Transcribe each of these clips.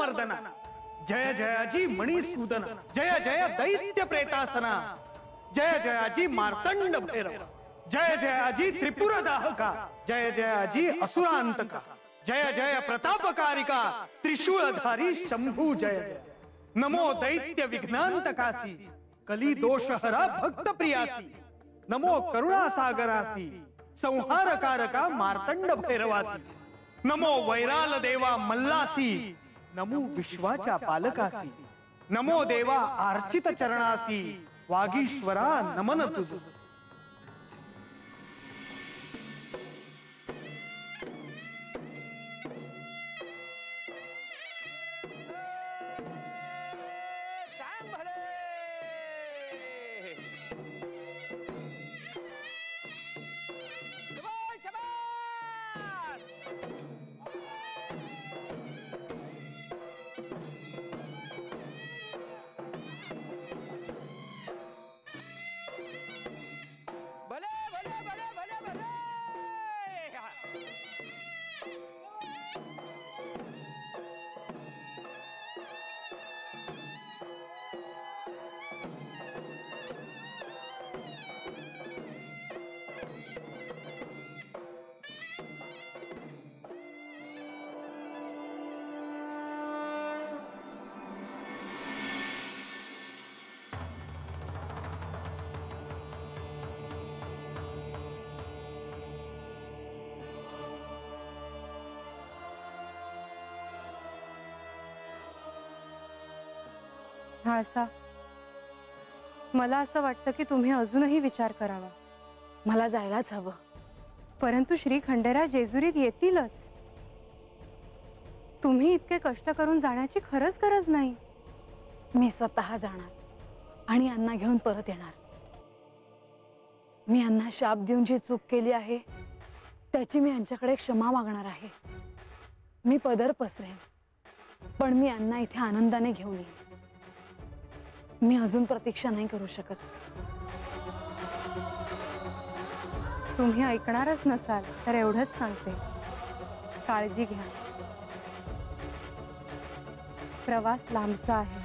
मर्दना, जय जयाजी मणिसूदन, जय जय दैत्य प्रेतासना, जय जयाजी मार्तंड भैरव, जय जयाजी त्रिपुर दाहका, जय जयाजी असुरांतका, जय जय प्रतापकारिका त्रिशूलधारी शंभू जय जय। नमो दैत्य विघ्नांतकासी, कली दोषहरा भक्त प्रियासी, नमो करुणा सागरासी, संहारकारका मार्तंड भैरवासी, नमो वैराल देवा मल्लासी, नमो विश्वाच्या पालकासी, नमो देवा आर्चित चरणासी, वागीश्वरा नमन तुझ। म्हाळसा, मला असं वाटतं की तुम्ही अजूनही विचार करावा। मला जायलाच हवं, परंतु श्री खंडेराय जेजुरीत येतीलच। तुम्ही इतके कष्ट करून जाण्याची खरंच गरज नाही। मी स्वतः जाणार आणि अण्णा घेऊन परत येणार। मी अण्णा शाप देऊन जी चूक केली आहे त्याची मी यांच्याकडे क्षमा मागणार आहे। मी पदर पसरेन, पण मी अण्णा इथे आनंदाने घेऊन येईन। मी अजून प्रतीक्षा नाही करू शकत। तुम्ही ऐकणारच नसाल तर एवढंच सांगते, काळजी घ्या। प्रवास लांबचा आहे।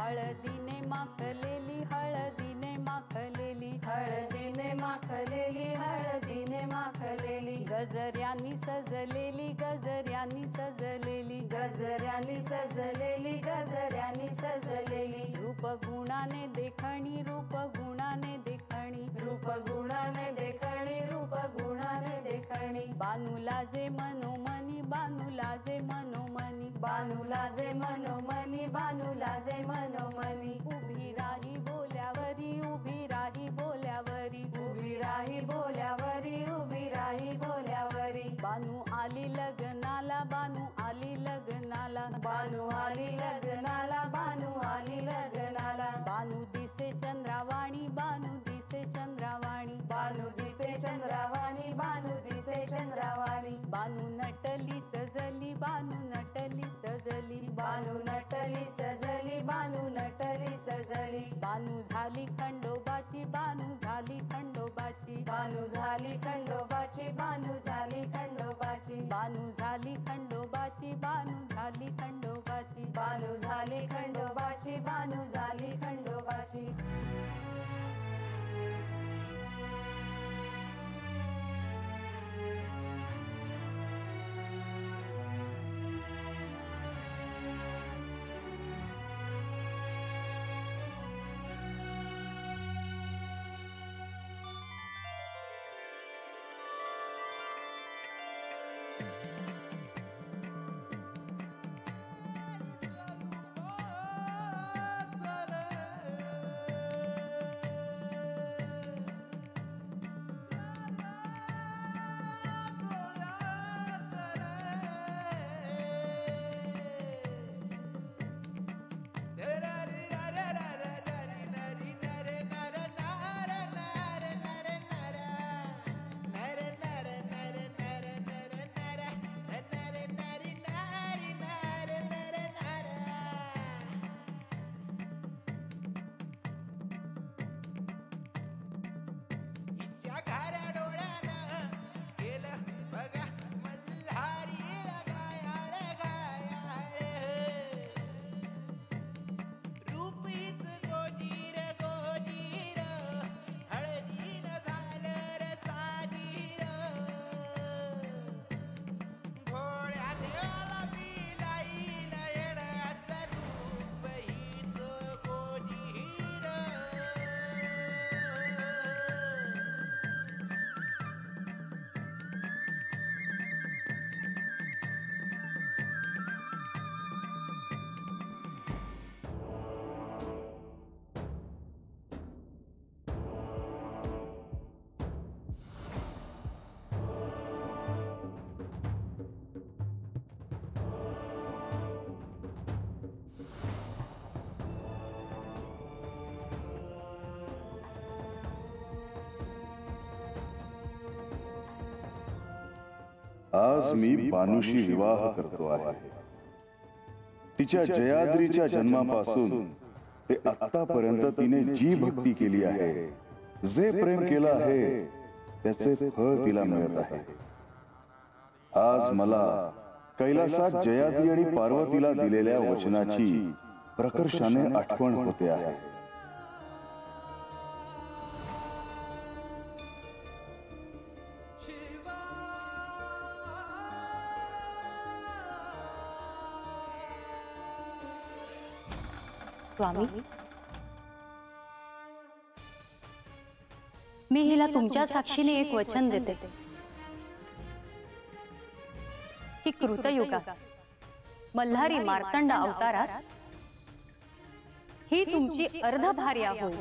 हळदीने माखलेली हळदीने माखलेली हळदीने माखलेली हळदीने माखलेली गजऱ्यांनी सजलेली गजऱ्यांनी सजलेली गजऱ्यानी सजलेली गजऱ्यानी सजलेली रूप गुणाने देखणी रूप गुणाने देखणी रूप गुणाने देखणी रूप गुणाने देखणी बानूला जे मनोमनी बानूला जे मनोमनी बानूला जे मनोमनी बानूला जे मनोमनी उभी राही बोल्यावरी उभी राही बोल्यावरी उभी राही बोल्यावरी उभी राही बोल्यावरी बानू आली लग्नाला बानू आली लग्नाला बानू आली लग्नाला बानू आली लग्नाला बानू दिसे चंद्रावाणी बानू दिसे चंद्रावाणी बानू दिसे चंद्रावाणी बानू दिसे चंद्रावाणी बानू नटली सजली बानू नटली सजली बानू नटली सजली बानू नटली सजली बानू झाली खंडोबाची बानू झाली खंडोबाची बानू झाली खंडोबाची बानू झाली खंडोबाची बानू झाली खंडोबाची बानू झाली खंडोबाची बानू झाली खंडोबाची बानू झाली खंडोबाची आज मी बानूशी विवाह करतो आहे. तिच्या जयाद्रीच्या जन्मापासून ते आतापर्यंत तिने जी भक्ती केली आहे, जे प्रेम केलं आहे, त्याचे फळ तिला मिळत आहे. आज मला कैलासात जयाद्री आणि पार्वतीला दिलेल्या वचनाची प्रकर्षाने आठवण होते आहे. स्वामी, मी हिला तुमच्या साक्षीने एक वचन देते की कृतयुगात मल्हारी मार्तंड अवतारात ही तुमची अर्धभार्या होईल.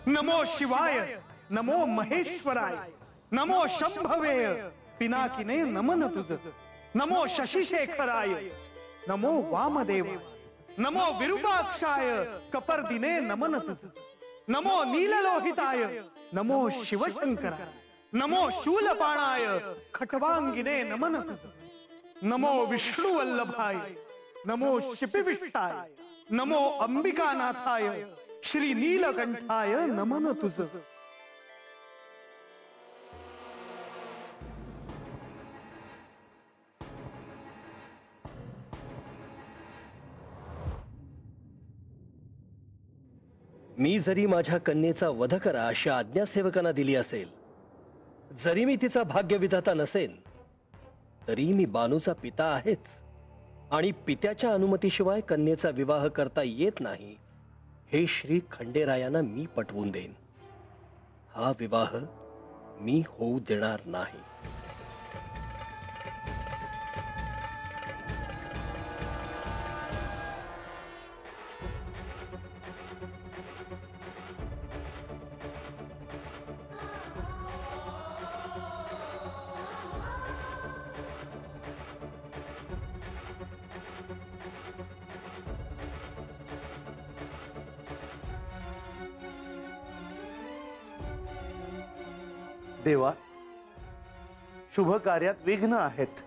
नमो शिवाय, नमो महेश्वराय, नमो शंभवे, पिनाकिने नमन तुझ. नमो शशिशेखराय, नमो वामदेव, नमो विरूपाक्षाय, कपर्दिने नमन तुझ. नमो नीललोहिताय, नमो शिवशंकरा. नमो शूलपाणाय खटवांगिने नमन तुझ. नमो विष्णुवल्लभाय नमो शिपिविष्टाय नमो अंबिकानाथाय श्री नीलकंठाय नमन तुझ. मी जरी माझ्या कन्येचा वध करा अशा आज्ञासेवकांना दिली असेल, जरी मी तिचा भाग्यविधाता नसेन, तरी मी बानूचा पिता आहेच आणि पित्याच्या अनुमतीशिवाय कन्येचा विवाह करता येत नाही हे श्री खंडेरायांना मी पटवून देईन. हा विवाह मी होऊ देणार नाही. देवा, शुभ कार्यात विघ्न आहेत.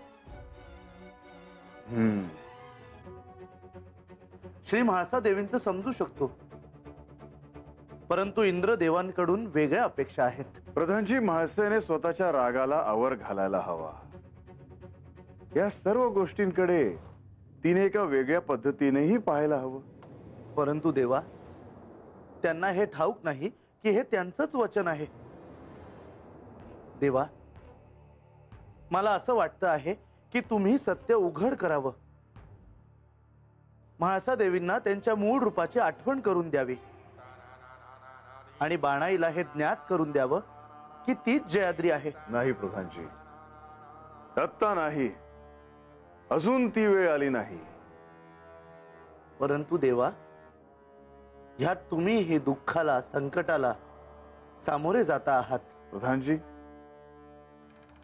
श्री म्हाळसा देवींचं समजू शकतो, परंतु इंद्र देवांकडून वेगळ्या अपेक्षा आहेत. प्रधानजी, म्हाळसेने स्वतःच्या रागाला आवर घालायला हवा. या सर्व गोष्टींकडे तिने एका वेगळ्या पद्धतीनेही पाहायला हवं. परंतु देवा, त्यांना हे ठाऊक नाही की हे त्यांचंच वचन आहे. देवा, मला असं वाटतं आहे की तुम्ही सत्य उघड करावं. म्हाळसा देवींना त्यांच्या मूळ रूपाची आठवण करून द्यावी आणि बाणाईला हे ज्ञात करून द्यावं की तीच जयाद्री आहे. नाही प्रधानजी, आत्ता नाही. अजून ती वेळ आली नाही. परंतु देवा, ह्यात तुम्ही हे दुःखाला, संकटाला सामोरे जाता आहात. प्रधानजी,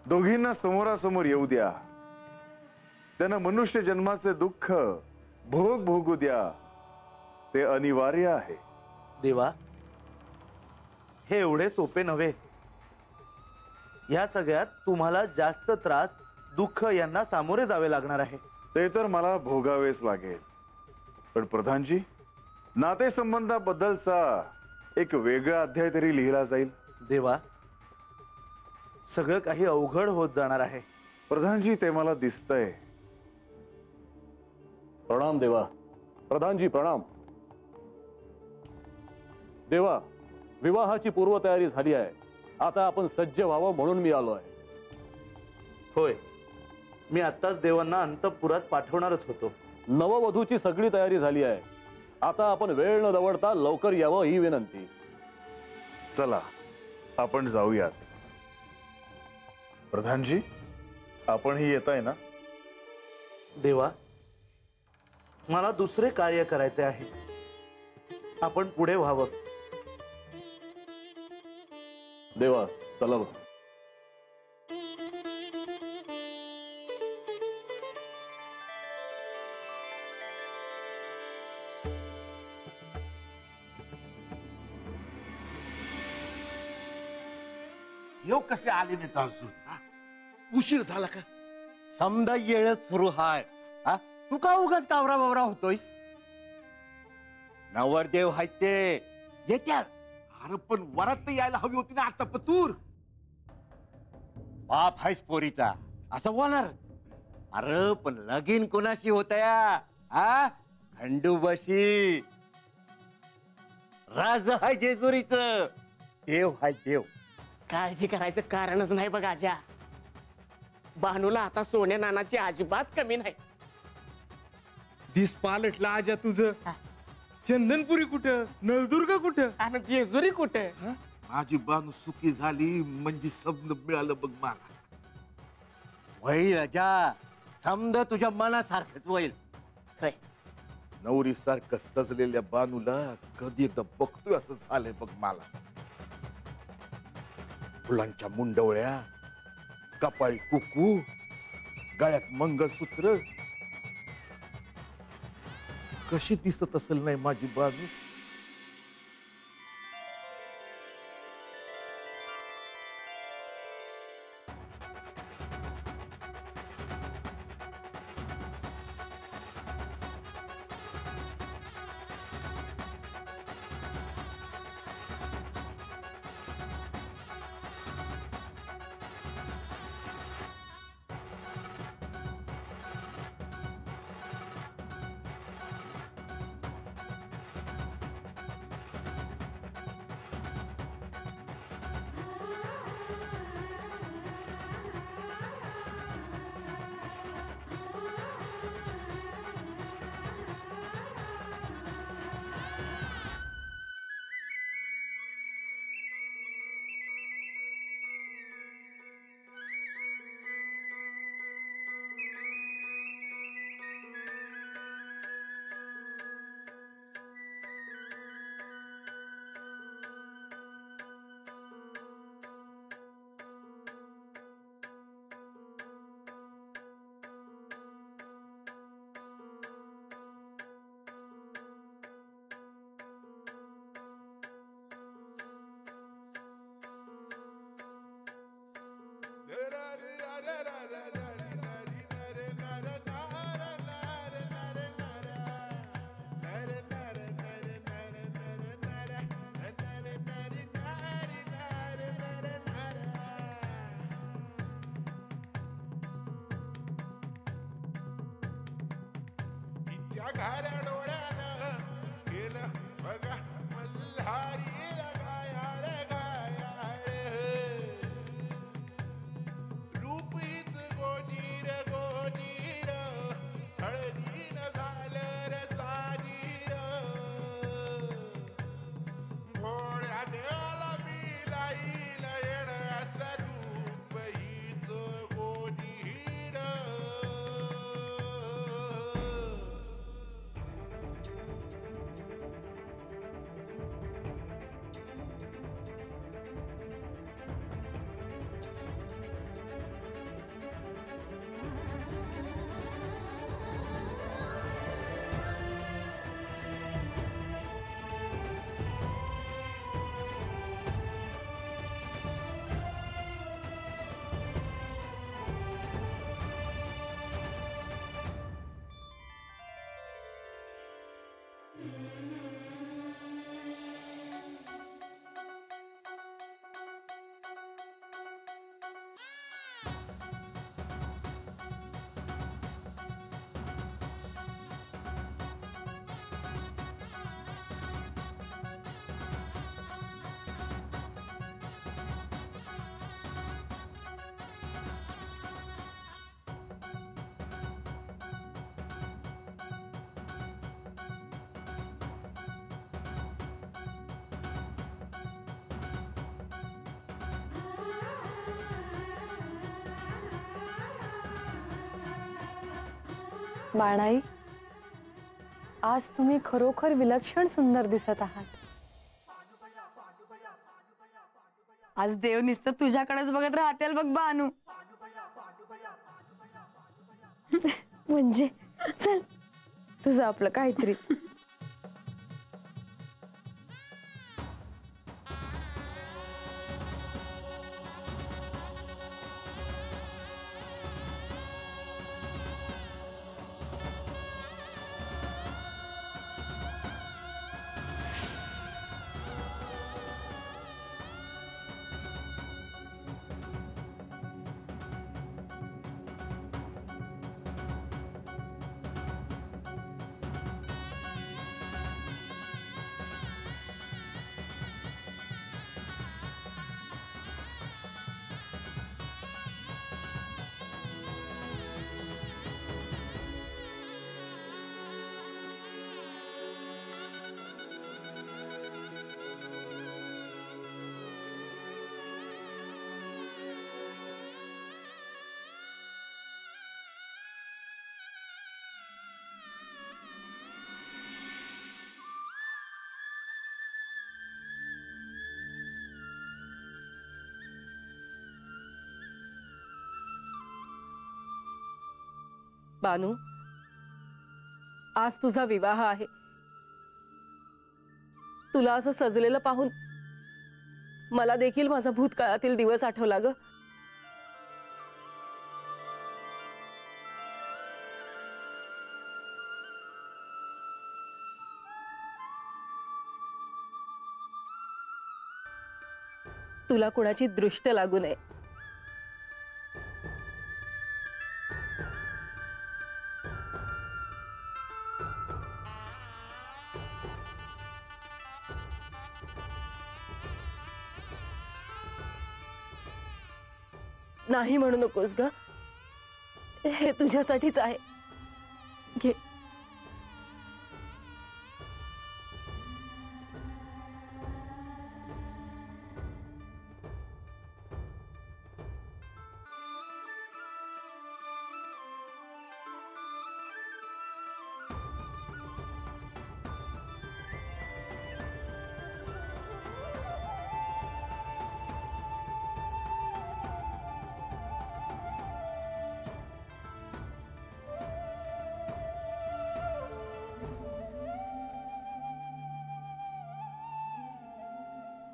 दोघींना समोरासमोर येऊ द्या. त्यांना मनुष्य जन्माचे दुःख भोगू द्या. ते अनिवार्य आहे. देवा, हे एवढे सोपे नव्हे. या सगळ्यात तुम्हाला जास्त त्रास, दुःख यांना सामोरे जावे लागणार आहे. ते तर मला भोगावेच लागेल. पण प्रधानजी, नातेसंबंधाबद्दलचा एक वेगळा अध्याय तरी लिहिला जाईल. देवा, सगळं काही अवघड होत जाणार आहे. प्रधानजी, ते मला दिसतंय. प्रणाम देवा. प्रधानजी प्रणाम. देवा, विवाहाची पूर्वतयारी झाली आहे. आता आपण सज्ज व्हावं म्हणून मी आलो आहे. होय, मी आत्ताच देवांना अंतःपुरात पाठवणारच होतो. नववधूची सगळी तयारी झाली आहे. आता आपण वेळ न दवडता लवकर यावं ही विनंती. चला, आपण जाऊयात. प्रधानजी, आपणही येताय ना? देवा, मला दुसरे कार्य करायचे आहे. आपण पुढे व्हावं. देवा, चला. येऊ कसे आले नाहीत अजून? उशीर झाला का? समजा येळच सुरू हाय. तू का उगाच कावरा बावरा होतोय? नवरदेव हाय ते येत्या. अरे पण वरात यायला हवी होती ना आता पतूर. बाप हायस पोरीचा असं बोलणारच. अरे पण लगीन कोणाशी होत या? खंडूबाशी. राज हाय जेजुरीच. देव हाय देव. काळजी करायचं कारणच नाही बघ आजा. बानूला आता सोन्या नानाची अजिबात कमी नाही. दिस पालटला आजा तुझं. चंदनपुरी कुठं, नळदुर्ग कुठं आणि जेजुरी कुठं? माझी बानू सुखी झाली म्हणजे समज मिळालं बघ मला. होईल आजा, समज तुझ्या मनासारखंच होईल. नवरी सारखं सजलेल्या बानूला कधी एकदा बघतोय असं झालंय बघ मला. फुलांच्या मुंडवळ्या, कपाळी कुकू, गळ्यात मंगळसूत्र. कशी दिसत असेल नाही माझी बानू? घाऱ्या डोळ्यानं केलं बघा मल्हारीला गायाळ गायाळ रूप हीच गोजीर गोजीर हळदीनं झालं र साजीर भोळ्या देवाला बिलाईल येण्याचं रूप हीच गोजीर बाणाई, आज तुम्ही खरोखर विलक्षण सुंदर दिसत आहात. आज देव नुसतं तुझ्याकडेच बघत राहतील बघ बानू. म्हणजे चल तुझं आपलं काहीतरी. बानू, आज तुझा विवाह आहे. तुला असं सजलेलं पाहून मला देखील माझा भूतकाळातील दिवस आठवला ग. तुला कुणाची दृष्ट लागू नये. नाही म्हणू नकोस ग, हे तुझ्यासाठीच आहे. घे.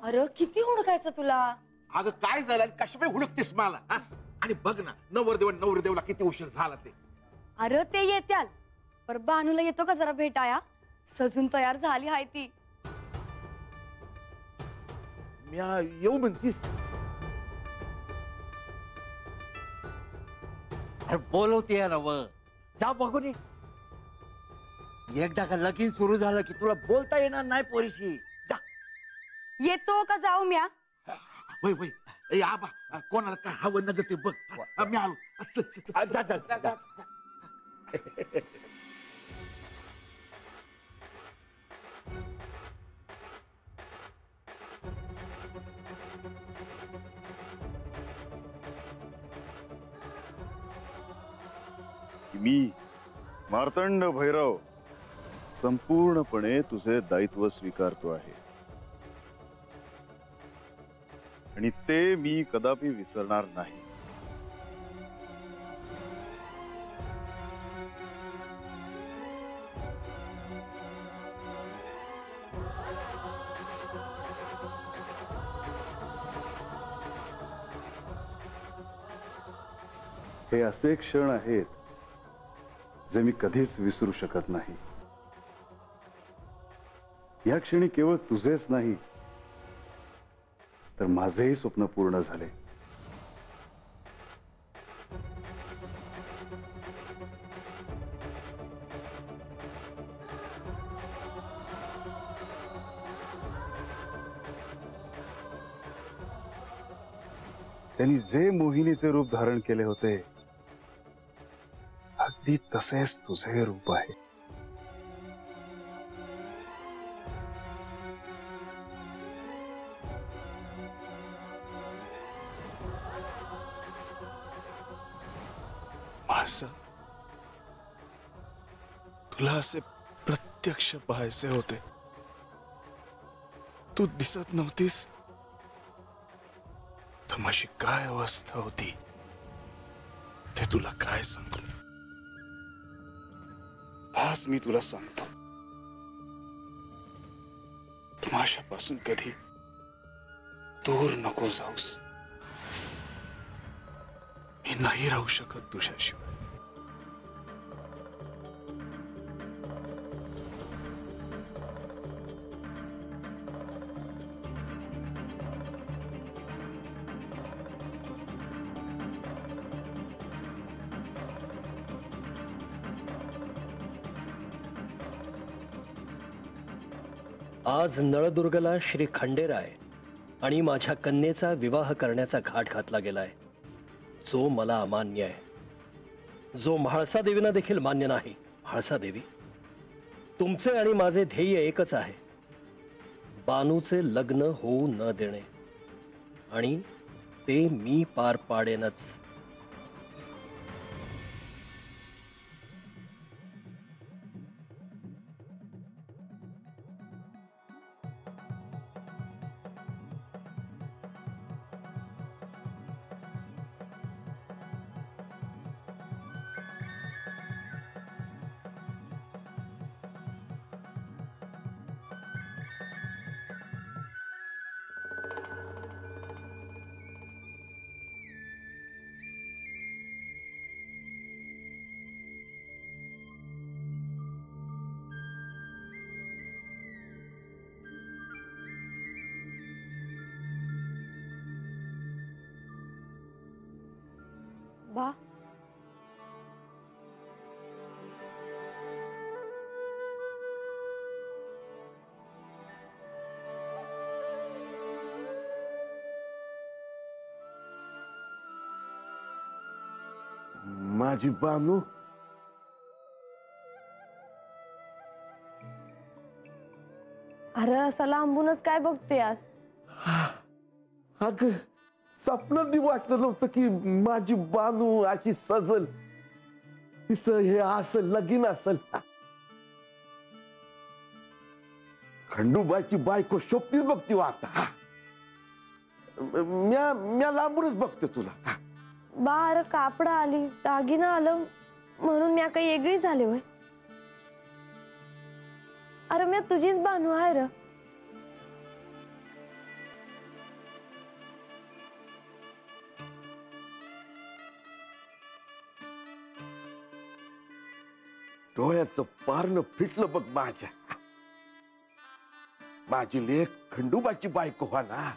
अरे किती हुडकायचं तुला. अगं काय झालं, कशामुळे हुडकतेस मला हा? आणि बघ ना, नवरदेव आणि नवरदेवला किती उशीर झाला ते. अरे ते येत्याल, पर बानूला येतो का जरा भेटाया. सजून तयार झाली आहे ती. मी येऊ म्हणतीस. अरे बोलवते रव, जा बघून ये. एकदा का लगीन सुरू झालं की तुला बोलता येणार नाही पोरीशी. जा. येतो का जाऊ म्या? वय वय ए आबा, कोणाला काय हवं नग ते बघ. मी आलो. जा जा जा, जा. मी मार्तंड भैरव संपूर्णपणे तुझे दायित्व स्वीकारतो आहे आणि ते मी कदापि विसरणार नाही. हे असे क्षण आहेत जे मी कधीच विसरू शकत नाही. या क्षणी केवळ तुझेच नाही तर माझेही स्वप्न पूर्ण झाले. त्यांनी जे मोहिनीचे रूप धारण केले होते अगदी तसेच तुझे रूप आहे. माझं तुला असे प्रत्यक्ष पाहायचे होते. तू दिसत नव्हतीस तर माझी काय अवस्था होती ते तुला काय सांगू. आज मी तुला सांगतो, तू माझ्यापासून कधी दूर नको जाऊस. मी नाही राहू शकत तुझ्याशिवाय. आज नळदुर्गला श्री खंडेराय आणि माझ्या कन्येचा विवाह करण्याचा घाट घातला गेलाय, जो मला अमान्य आहे, जो म्हाळसा देवींना देखील मान्य नाही. म्हाळसा देवी, तुमचे आणि माझे ध्येय एकच आहे, बानूचे लग्न होऊ न देणे, आणि ते मी पार पाडेनच. बा, माझी बानू. अरे असा लांबूनच काय बघतोयास? अग स्वप्नात वाटलं नव्हतं की माझी बानू अशी सजल, तिचं हे असं लगीन असल. खंडूबाईची बायको शोभतीच बघती आता. म्या लांबूनच बघते तुला. बार कापड आली, दागिना आलं म्हणून म्या काही वेगळी झाले होय? अरे म्या तुझीच बानू आहे र. डोळ्याचं पारणं फिटलं बघ माझ्या. माझी लेक खंडूबाची बायको व्हा ना.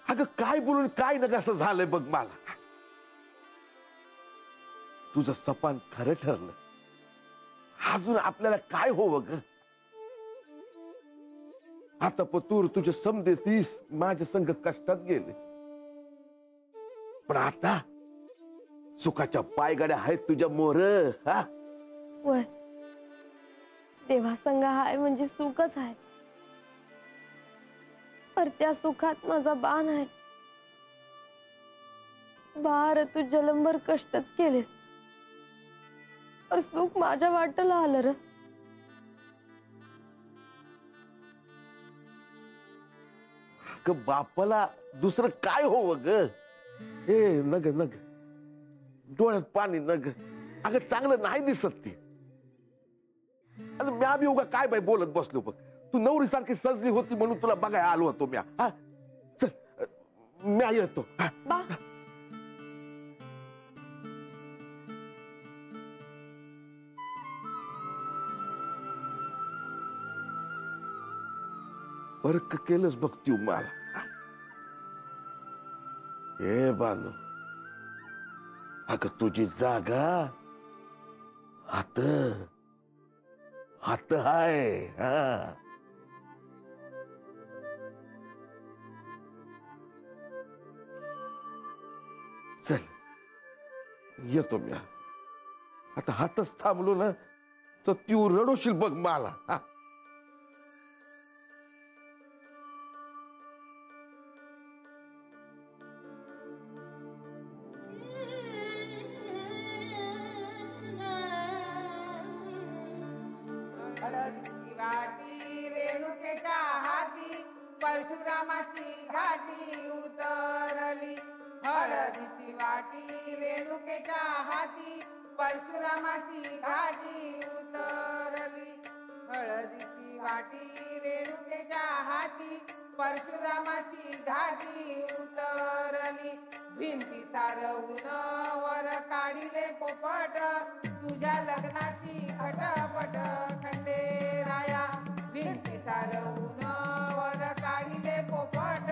अगं काय बोलून काय नका असं झालंय बघ मला. तुझं सपान खरं ठरलं. अजून आपल्याला काय होवं ग? आता पतूर तुझे समजे 30 माझ्या संग कष्टात गेले, पण आता सुखाच्या पायगाड्या आहेत तुझ्या मोर. हा वय देवासंग हाय म्हणजे सुखच आहे, पर त्या सुखात माझा बाण आहे. बार तू जलंभर कष्टच केलेस, पर सुख माझ्या वाटला आलं र. बापाला दुसरं काय होवं ग? ए नग नग डोळ्यात पाणी नग. अगं चांगलं नाही दिसत ती. आणि म्या बी उगा काय बाई बोलत बसलो बघ. तू नवरी सारखी सजली होती म्हणून तुला बघायला आलो होतो म्या. हा चल म्या येतो. बा वर्क केलंच बघ तू मला. ए बानू, अगं तुझी जागा हात हात हाय. हा चल येतो मी. आता हातच थांबलो ना तर तू रडवशील बघ मला. हा घाटी रेणुकेच्या हाती परशुरामाची घाटी उतरली. हळदीची वाटी रेणुकेच्या हाती परशुरामाची घाटी उतरली. हळदीची वाटी रेणुकेच्या हाती परशुरामाची घाटी उतरली. भिंती सारवून वर काढिले पोपट तुझ्या लग्नाची खटपट खंडेराया. भिंती सारवून वर काढिले पोपट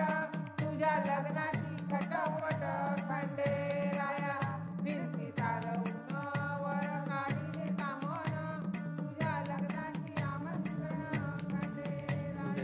तुझ्या लग्नाची खटपट खंडेराया. भिंती सारवून वर काढिले कामन तुझ्या लग्नाची आमंत्रण खंडेराया.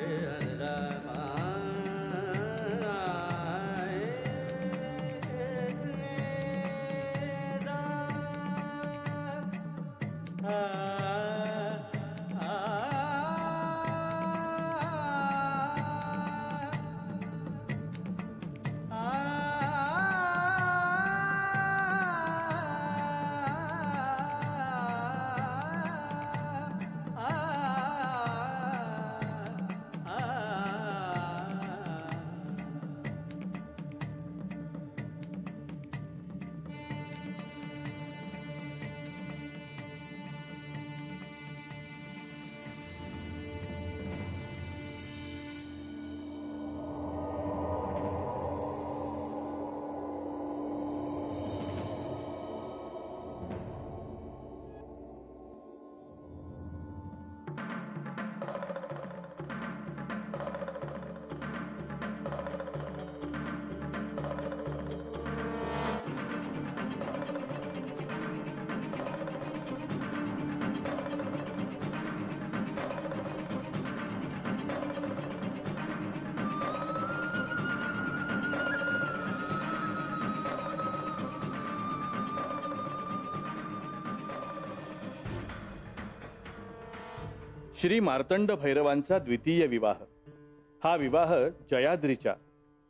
श्री मार्तंड भैरवांचा द्वितीय विवाह. हा विवाह जयाद्रीच्या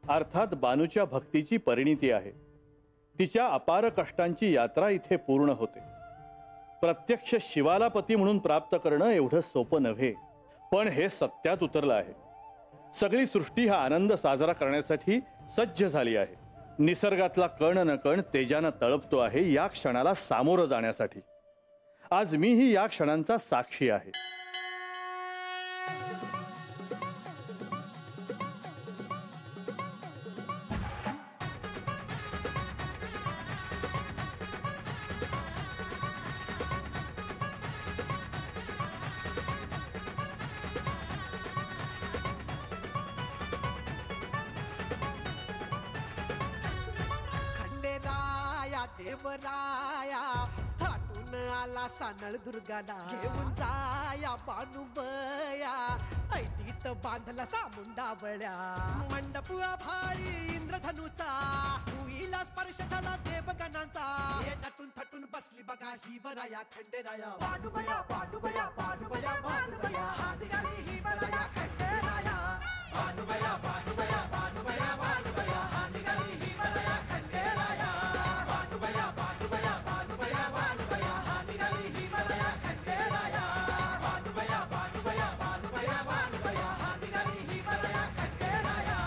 अर्थात बानूच्या भक्तीची परिणिती आहे. तिच्या अपार कष्टांची यात्रा इथे पूर्ण होते. प्रत्यक्ष शिवाला पती म्हणून प्राप्त करणं एवढं सोपं नव्हे, पण हे सत्यात उतरलं आहे. सगळी सृष्टी हा आनंद साजरा करण्यासाठी सज्ज झाली आहे. निसर्गातला कण न कण तेजानं तळपतो आहे या क्षणाला सामोरं जाण्यासाठी. आज मीही या क्षणांचा साक्षी आहे. देवराया थाटून आला आला सानळ दुर्गाला घेऊन जाया बानुबया ऐटीत बांधला सामुंडा बळ्या मंडप भारी इंद्रधनुचा भुईला स्पर्श झाला देवगणांचा हे नटून थटून बसली बघा ही वराया खंडेराया बानुबया बानुबया बानुबया बानुबया हा निघाली ही वराया खंडेराया बानुबया बानुबया बानुबया बानुबया हा निघाली ही वराया खंडेराया बानुबया बानुबया बानुबया बानुबया हा निघाली ही वराया खंडेराया बानुबया बानुबया बानुबया बानुबया हा निघाली ही वराया खंडेराया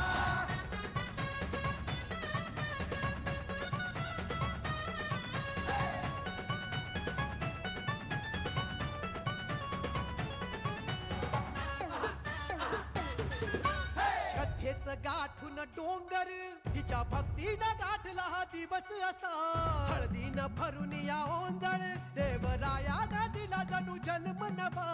श्रद्धेच गाठून डोंगर हिच्या भक्तीनं गाठला हा दिवस असा हळदीनं भरून या ओंजळ देवरायानं दिला जणू जन्म नवा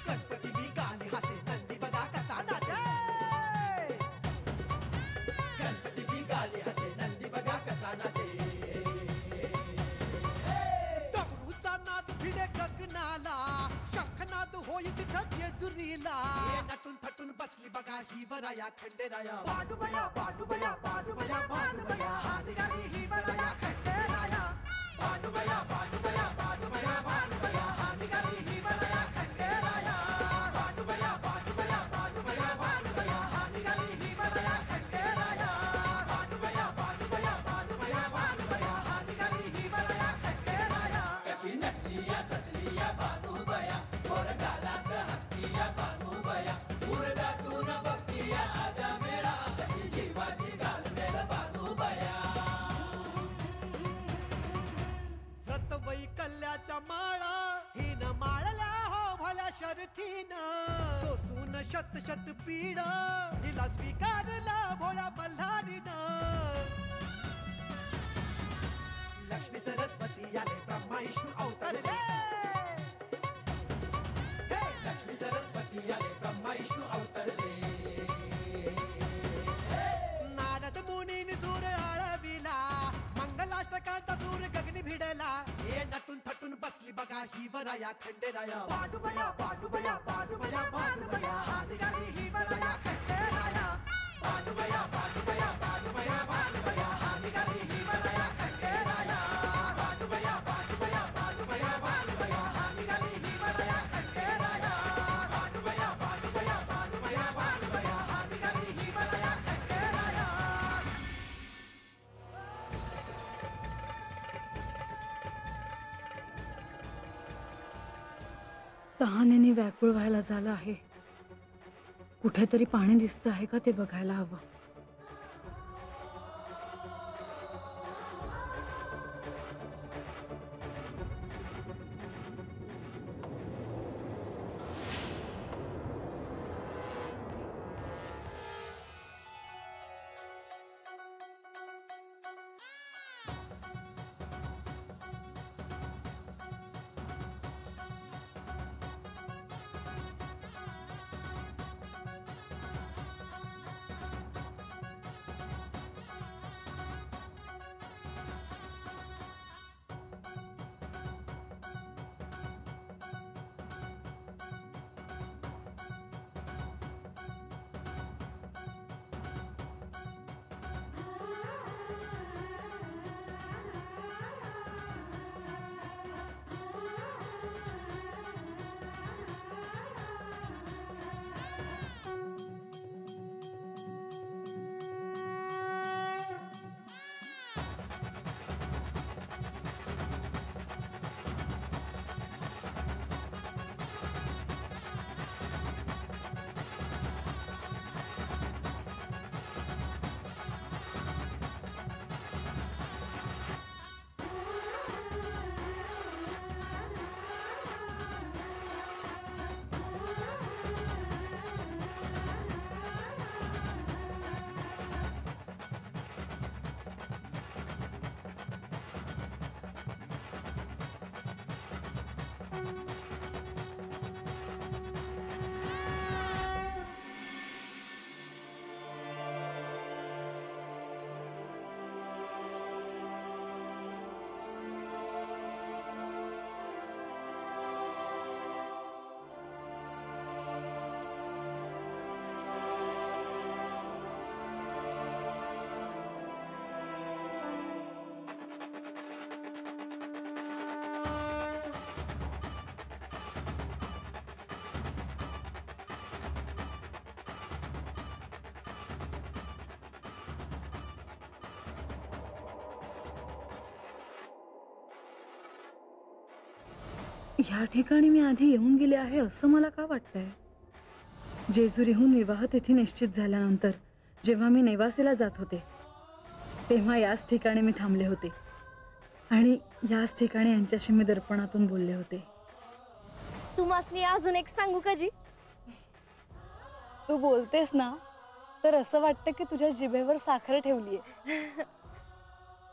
गणपती गाणे हासे नंदी बघा कसा नाचे गणपती गाणे हसे नंदी बघा कसा नाचे डमरूचा नाद भिडे गगनाला शंखनाद होई तिथं जेजुरीला नटून थटून बसली बघा ही वराया खंडेराया बानुबया बानुबया बानुबया बानुबया हा निघाली ही वराया खंडेराया बानुबया बानुबया बानुबया बानुबया हा निघाली ही वराया खंडेराया बानुबया बानुबया बानुबया बानुबया हा निघाली ही वराया खंडेराया बानुबया बानुबया बानुबया बानुबया हा निघाली ही वराया खंडेराया कशी नटली या सजली या बानुबया गोड गालात हसती या बानुबया उरदाटून बघती या आजा मेळा कशी जीवाची घालमेल बानुबया व्रत वैकल्याच्या माळा हिन माळल्या हो भल्या शर्थीनं सोसून शत शत पीड हिला स्वीकारला भोळ्या मल्हारीनं लक्ष्मी सरस्वती आले ब्रह्मा विष्णू अवतरले लक्ष्मी सरस्वती आले ब्रह्मा विष्णू अवतरले नारद मुनीन सूर आळविला मंगलाष्टकांचा सूर गगनी भिडला हे नटून थटून बसली बघा ही वराया खंडेराया बानुबया बानुबया बानुबया बानुबया हा निघाली ही वराया खंडेराया बानुबया बानुबया बानुबया बानुबया हा निघाली ही वराया खंडेराया बानुबया बानुबया बानुबया बानुबया हा निघाली ही वराया खंडेराया बानुबया बानुबया बानुबया बानुबया हा निघाली ही वराया खंडेराया तहानेने व्याकुळ व्हायला झालं आहे कुठेतरी पाणी दिसतं आहे का ते बघायला हवं ह्या ठिकाणी मी आधी येऊन गेले आहे असं मला का वाटतंय? जेजुरीहून विवाह तिथी निश्चित झाल्यानंतर जेव्हा मी नेवासेला जात होते तेव्हा याच ठिकाणी मी थांबले होते आणि याच ठिकाणी यांच्याशी मी दर्पणातून बोलले होते. तुम्हासनी अजून एक सांगू का जी? तू बोलतेस ना तर असं वाटतं की तुझ्या जिभेवर साखर ठेवलीये.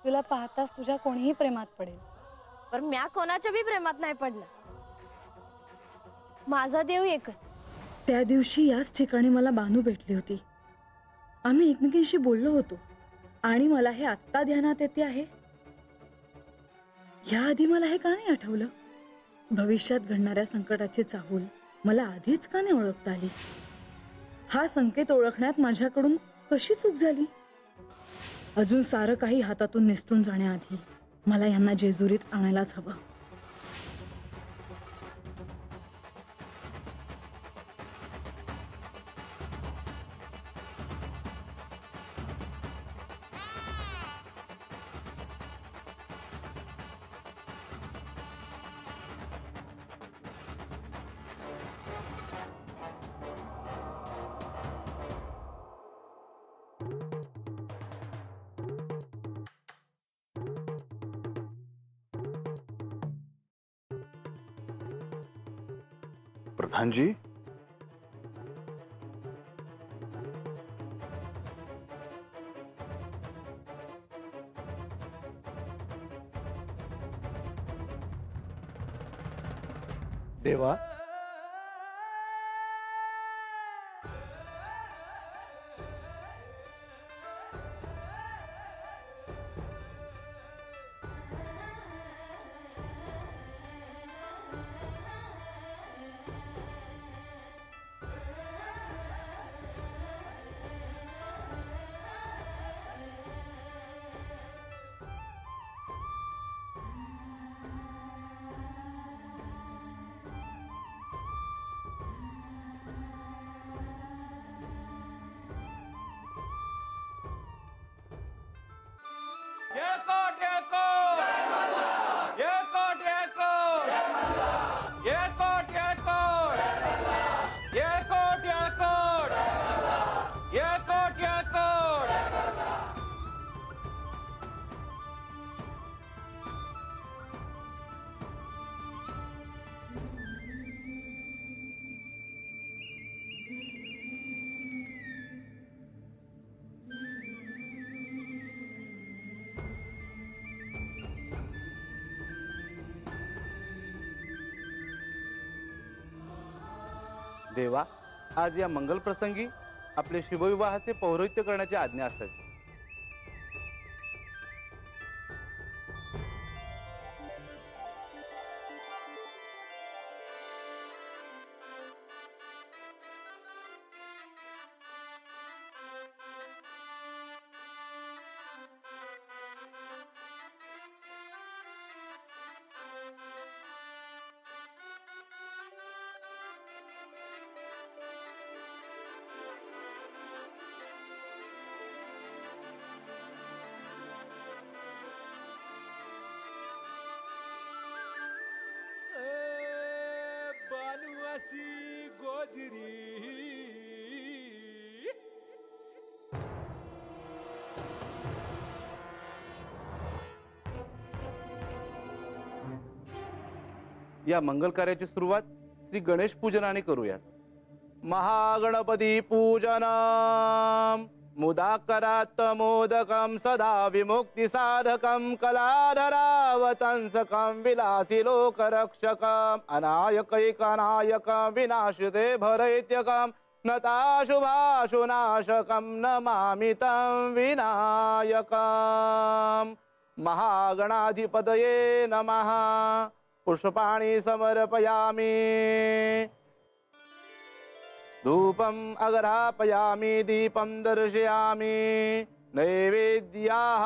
तुला पाहताच तुझ्या कोणीही प्रेमात पडेल. पण म्या कोणाच्या बी प्रेमात नाही पडलं. माझा देव एकच. त्या दिवशी याच ठिकाणी मला बानू भेटली होती. आम्ही एकमेकींशी बोललो होतो आणि मला हे आत्ता ध्यानात येते आहे. याआधी मला हे का नाही आठवलं? भविष्यात घडणाऱ्या संकटाची चाहूल मला आधीच का नाही ओळखता आली? हा संकेत ओळखण्यात माझ्याकडून कशी चूक झाली? अजून सारं काही हातातून निसटून जाण्याआधी मला यांना जेजुरीत आणायलाच हवं. प्रधान जी, देवा, देवा, आज या मंगल प्रसंगी आपले शुभविवाहाचे पौरोहित्य करण्याची आज्ञा असावी. बानुआसी गोजरी या मंगल कार्याची सुरुवात श्री गणेश पूजनाने करूयात. महागणपती पूजनम. मुदाकरात् मोदकं सदा विमुक्ति साधकं कलाधरावतंसकं विलासी लोकरक्षकं अनायकैकनायकं विनाशिते भरैत्यकं नताशुभाशुनाशकं नमामि तं विनायकं. महागणाधिपतये नमः. पुष्पाणि समर्पयामि. धूपम अगरापयामि. दीपम दर्शयामि. नैवेद्याः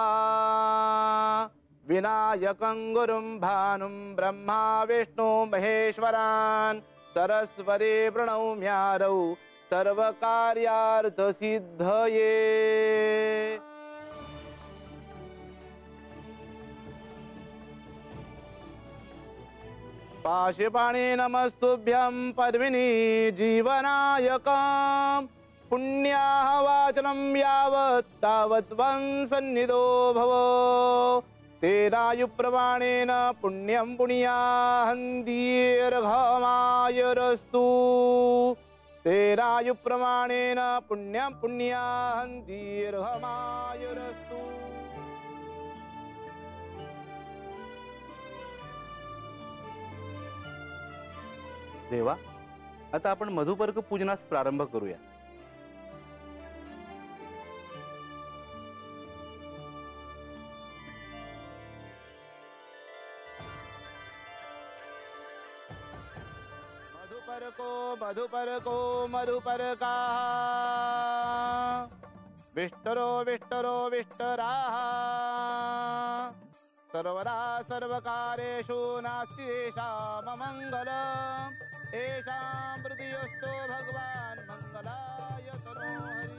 विनायकं गुरुं भानुं ब्रह्मा विष्णु महेश्वरान् सरस्वती प्रणौम्यादौ सर्वकार्यार्थसिद्धये. पाशेपाणे नमस्तुभ्यं पद्मिनी जीवनायकम् पुण्याः वाचनं यावत् तावत् सन्निधो भव तेनायुप्रमाणेन पुण्यं पुण्याहन्दीर्घमायुरस्तु तेनायुप्रमाणेन पुण्यं पुण्याहन्दीर्घमायुरस्तु। देवा, आता आपण मधुपर्क पूजनास प्रारंभ करूया। मधुपर्को मधुपर्को मधुपर्काः विष्टरो विष्टरो विष्टराः सर्वदा सर्वकारेषु नास्ति येषाममङ्गलम् येषां हृदयस्थो भगवान् मङ्गलाय तनो हरि।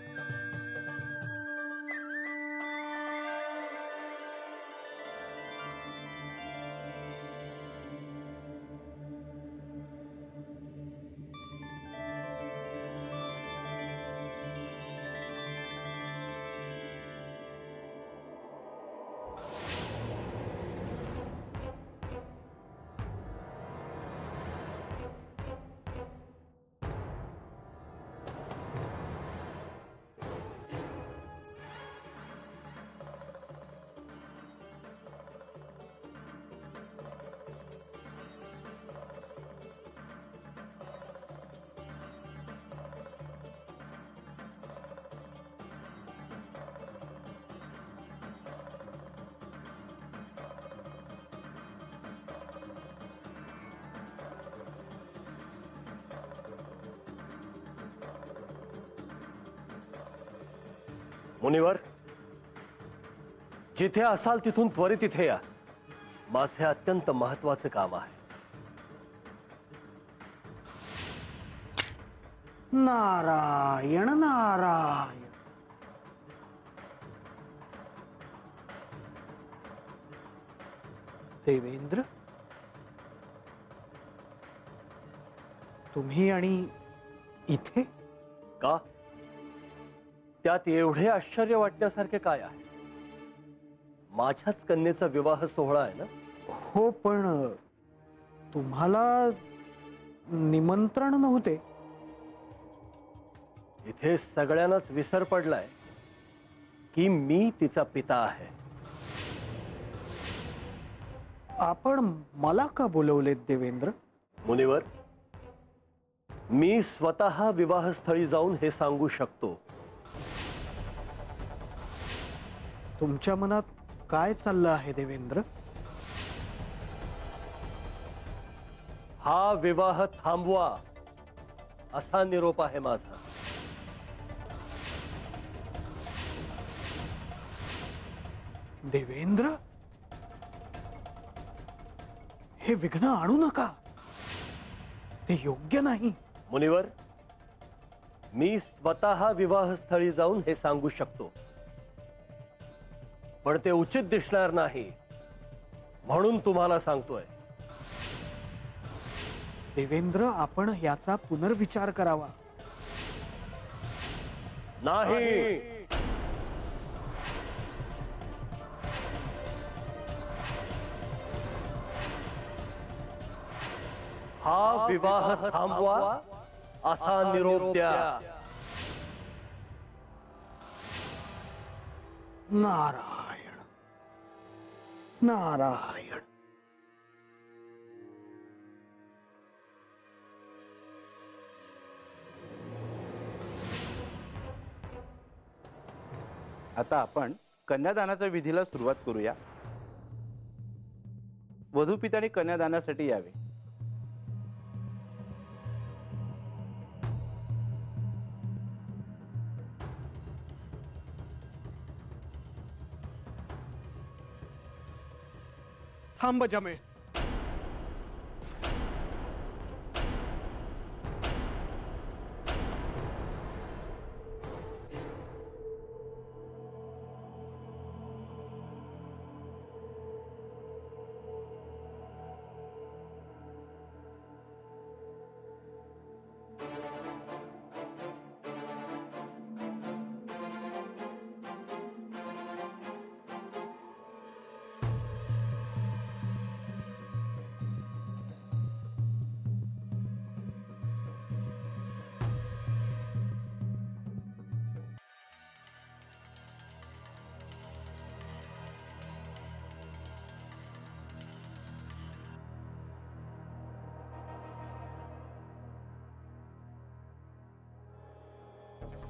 मुनिवर, जिथे असाल तिथून त्वरित इथे या। माझे अत्यंत महत्वाचे काम आहे। नारायण नारायण। देवेंद्र, तुम्ही आणि इथे का? त्यात एवढे आश्चर्य वाटण्यासारखे काय आहे? माझ्याच कन्येचा विवाह सोहळा आहे ना? हो, पण तुम्हाला निमंत्रण नव्हते? इथे सगळ्यांनाच विसर पडलाय की मी तिचा पिता आहे। आपण मला का बोलवलेत देवेंद्र? मुनिवर, मी स्वतः विवाहस्थळी जाऊन हे सांगू शकतो। तुमच्या मनात काय चाललं आहे देवेंद्र? हा विवाह थांबवा असा निरोप आहे माझा। देवेंद्र, हे विघ्न आणू नका, ते योग्य नाही। मुनिवर, मी स्वतः विवाहस्थळी जाऊन हे सांगू शकतो, पण ते उचित दिसणार नाही म्हणून तुम्हाला सांगतोय। देवेंद्र, आपण याचा पुनर्विचार करावा। नाही, हा विवाह थांबवा असा निरोप द्या। नारायण नारायण। आता आपण कन्यादानाच्या विधीला सुरुवात करूया। वधूपिताने कन्यादानासाठी यावे। थांब जमे।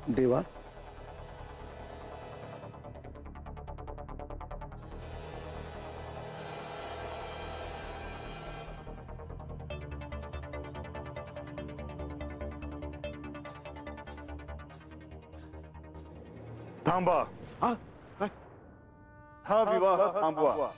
देवा, थांबा. हा विवाह थांबवा.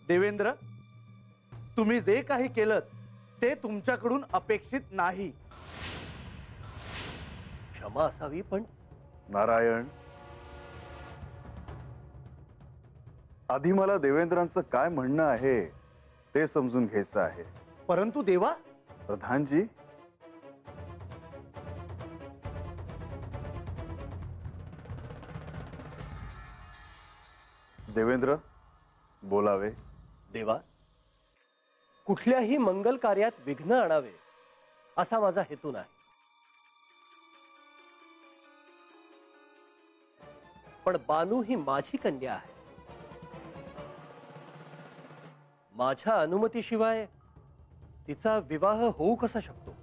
देवेंद्र, तुम्ही जे काही केलं ते तुमच्याकडून अपेक्षित नाही. क्षमा असावी, पण नारायण, आधी मला देवेंद्रांचं काय म्हणणं आहे ते समजून घ्यायचं आहे. परंतु देवा. प्रधानजी, देवेंद्र बोलावे. देवा, कुठल्याही मंगल कार्यात विघ्न आणावे असा माझा हेतू नाही. पण बानू ही माझी कन्या आहे. माझ्या अनुमतीशिवाय तिचा विवाह होऊ कसा शकतो?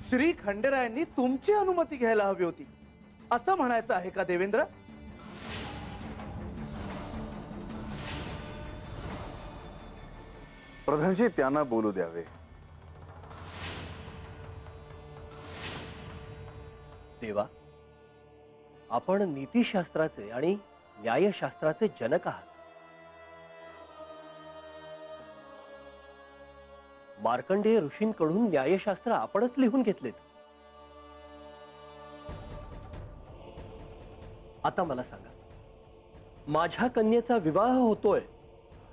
श्री खंडेरायांनी तुमची अनुमती घ्यायला हवी होती असं म्हणायचं आहे का देवेंद्र? प्रधानजी, त्यांना बोलू द्यावे. देवा, आपण नीतिशास्त्राचे आणि न्यायशास्त्राचे जनक आहात. मार्कंडेय ऋषींकडून न्यायशास्त्र आपणच लिहून घेतलेत. आता मला सांगा, माझ्या कन्येचा विवाह होतोय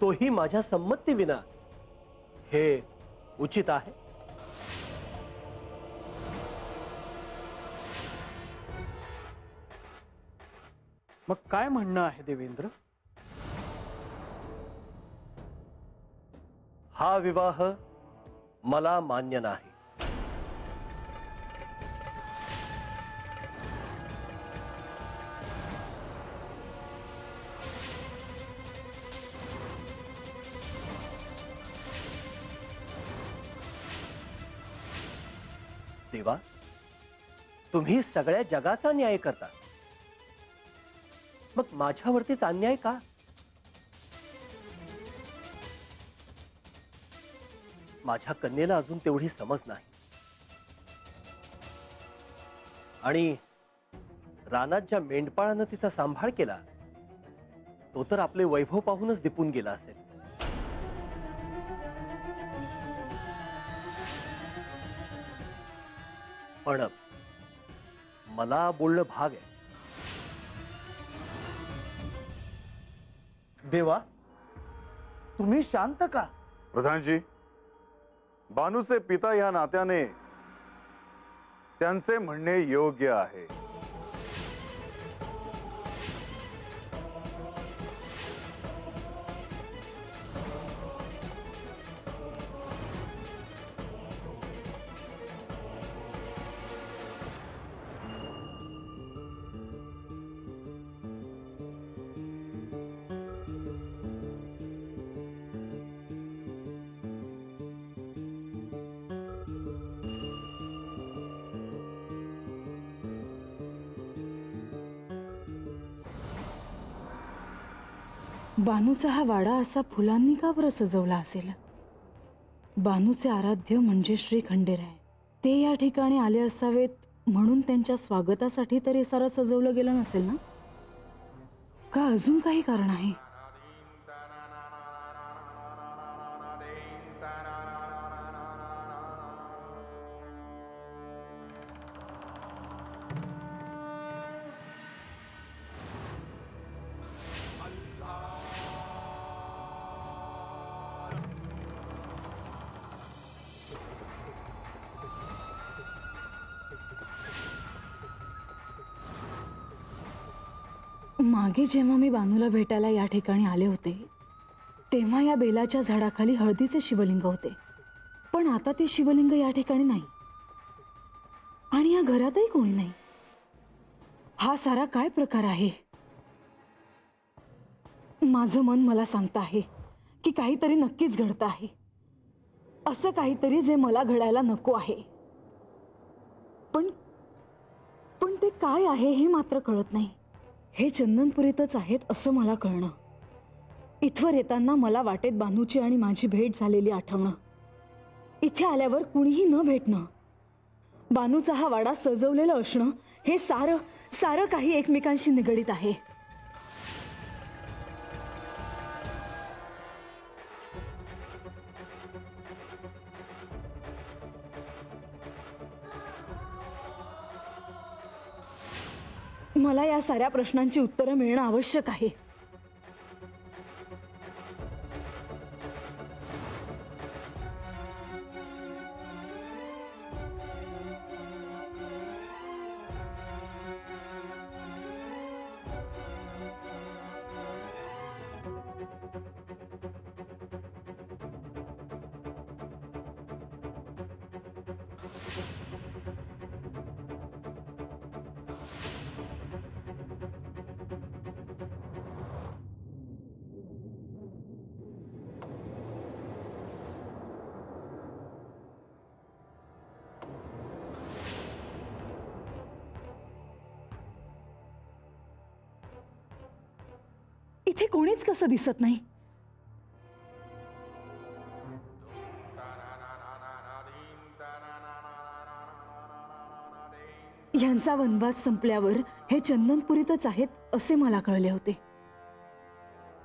तोही माझ्या संमती विना, हे उचित आहे? मग काय म्हणणं आहे देवेंद्र? हा विवाह मला मान्य नाही. देवा, तुम्ही सगळ्या जगाचा न्याय करता, मग माझ्यावरतीच अन्याय का? माझ्या कन्येला अजून तेवढी समज नाही. आणि रानात ज्या मेंढपाळानं तिचा सांभाळ केला तो तर आपले वैभव पाहूनच दिपून गेला असेल. पण मला बोलणं भाग आहे. देवा, तुम्ही शांत का? प्रधानजी, बानूचे पिता या नात्याने त्यांचे म्हणणे योग्य आहे. बानूचा हा वाडा असा फुलांनी का बरं सजवला असेल? बानूचे आराध्य म्हणजे श्री खंडेराय, ते या ठिकाणी आले असावेत म्हणून त्यांच्या स्वागतासाठी तरी सारं सजवलं गेलं नसेल ना? का अजून काही कारण आहे? मागे जेव्हा मी बानूला भेटायला या ठिकाणी आले होते तेव्हा या बेलाच्या झाडाखाली हळदीचे शिवलिंग होते, पण आता ते शिवलिंग या ठिकाणी नाही आणि या घरातही कोणी नाही. हा सारा काय प्रकार आहे? माझं मन मला सांगत आहे की काहीतरी नक्कीच घडत आहे, असं काहीतरी जे मला घडायला नको आहे. पण ते काय आहे हे मात्र कळत नाही. हे चंदनपुरीतच आहेत असं मला कळणं. इथवर येताना मला वाटेत बानूची आणि माझी भेट झालेली आठवणं, इथे आल्यावर कुणीही न भेटणं, बानूचा हा वाडा सजवलेलं असणं, हे सारं सारं काही एकमेकांशी निगडीत आहे. मला या साऱ्या प्रश्नांची उत्तरं मिळणं आवश्यक आहे. इथे कोणीच कसं दिसत नाही. यांचा वनवास संपल्यावर हे चंदनपुरीतच आहेत असे मला कळले होते,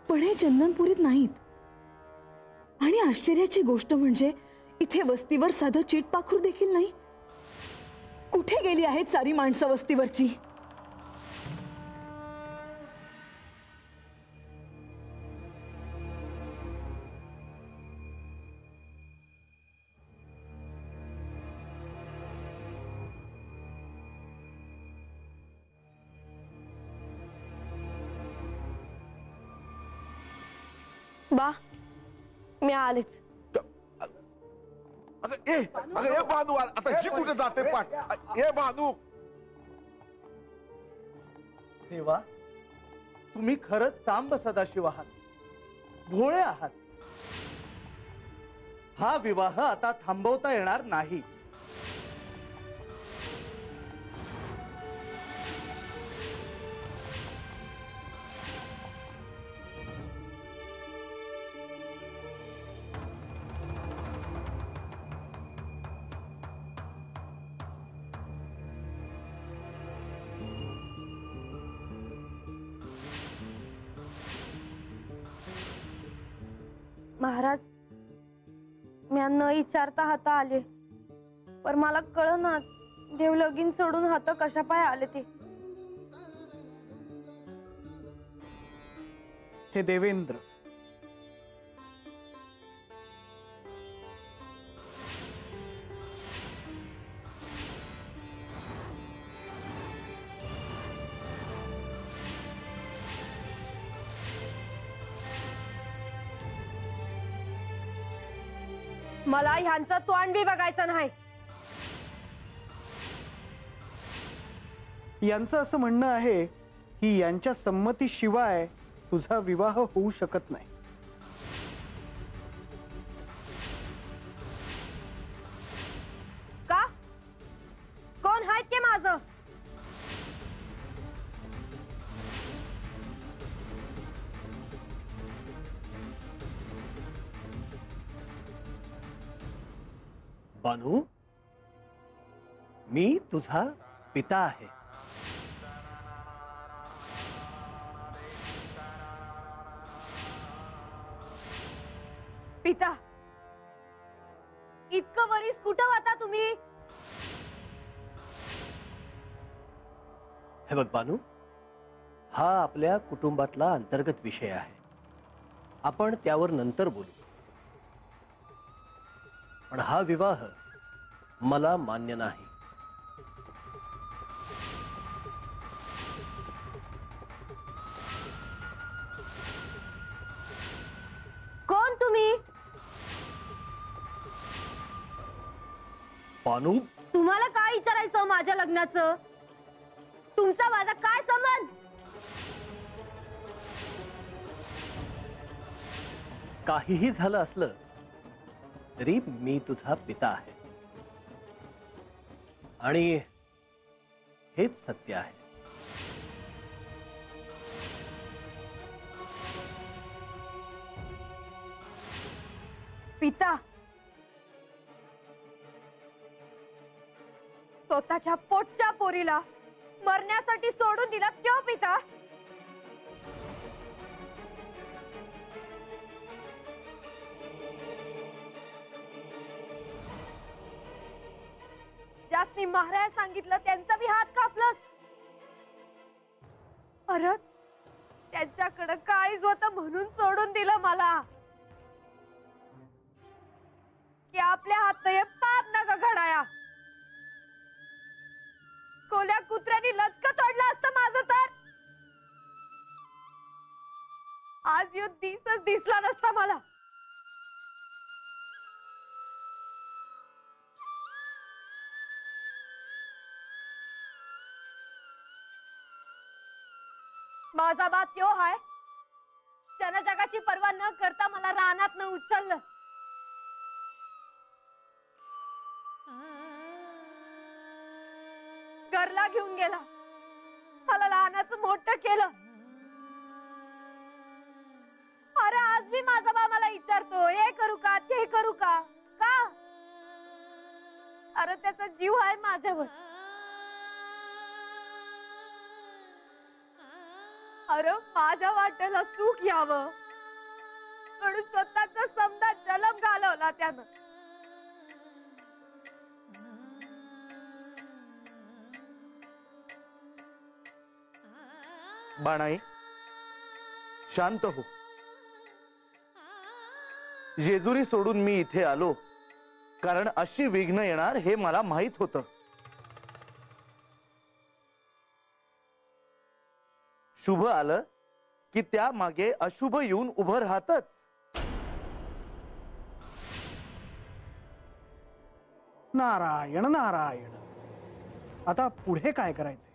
पण हे चंदनपुरीत नाहीत. आणि आश्चर्याची गोष्ट म्हणजे इथे वस्तीवर साधं चीटपाखरू देखील नाही. कुठे गेली आहेत सारी माणसं वस्तीवरची? बा, मी आलेच. अगं ए बानू, आता जी कुठे जाते पाठ. ए बानू. देवा, तुम्ही खरंच सांब सदाशिव आहात, भोळे आहात. हा विवाह आता थांबवता येणार नाही. महाराज, मी न विचारता हाता आले, पर मला कळना देव लगीन सोडून हात कशा पाय आले ते. हे देवेंद्र, मला ह्यांचं तोंड बी बघायचं नाही. यांचं असं म्हणणं आहे की यांच्या संमतीशिवाय तुझा विवाह होऊ शकत नाही. का? कोण आहेत के माझं? बानू, मी तुझा पिता आहे. पिता, इतकं वरीस कुठं होता तुम्ही? हे बघ बानू, हा आपल्या कुटुंबातला अंतर्गत विषय आहे. आपण त्यावर नंतर बोलू. पण हा विवाह मला मान्य नाही. कोण तुम्ही? बानू, तुम्हाला काय विचारायचं माझ्या लग्नाचं? तुमचा माझा काय संबंध? काहीही झालं असलं तरी मी तुझा पिता आहे आणि हेच सत्य आहे. पिता, स्वतःच्या पोटच्या पोरीला मरण्यासाठी सोडून दिला त्यो पिता? जास्ती महाराज सांगितलं त्यांचा बी हात कापलंस. परत त्यांच्याकडे काळीज होतं म्हणून सोडून दिलं मला. की आपल्या हात हे पाप नका घडाया. कोल्या कुत्र्यानी लचक तोडलं असतं माझं तर आज यो दिसच दिसला नसता मला. माझा बात त्यो हाय त्यानं जगाची पर्वा न करता मला रानात न उचललं. घरला घेऊन गेला, मला लहानाचं मोठं केलं. अरे आज भी माझा बा मला विचारतो हे करू का ते करू का? का? अरे त्याचा जीव आहे माझ्यावर. अरे माझ्या वाटेला सुख यावं म्हणून स्वतःचा समजा जलम घालवला त्यानं. बाणाई, शांत हो. जेजुरी सोडून मी इथे आलो कारण अशी विघ्न येणार हे मला माहित होतं. शुभ आलं की त्या मागे अशुभ येऊन उभं राहतच. नारायण नारायण. आता पुढे काय करायचे?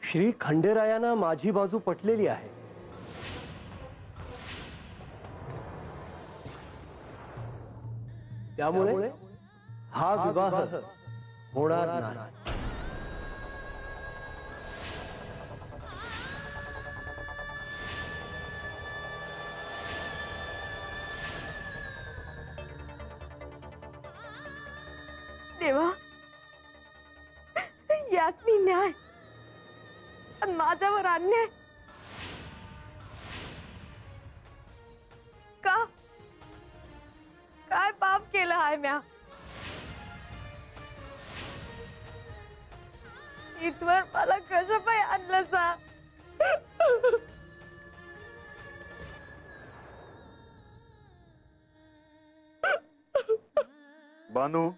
श्री खंडेरायानं माझी बाजू पटलेली आहे. त्यामुळे हा विवाह होणार नाही. देवा, यासनी न्याय आणि माझ्यावर अन्याय का? काय पाप केलं आहे म्या? इथवर मला कसं पाय आणलं सा? बानू,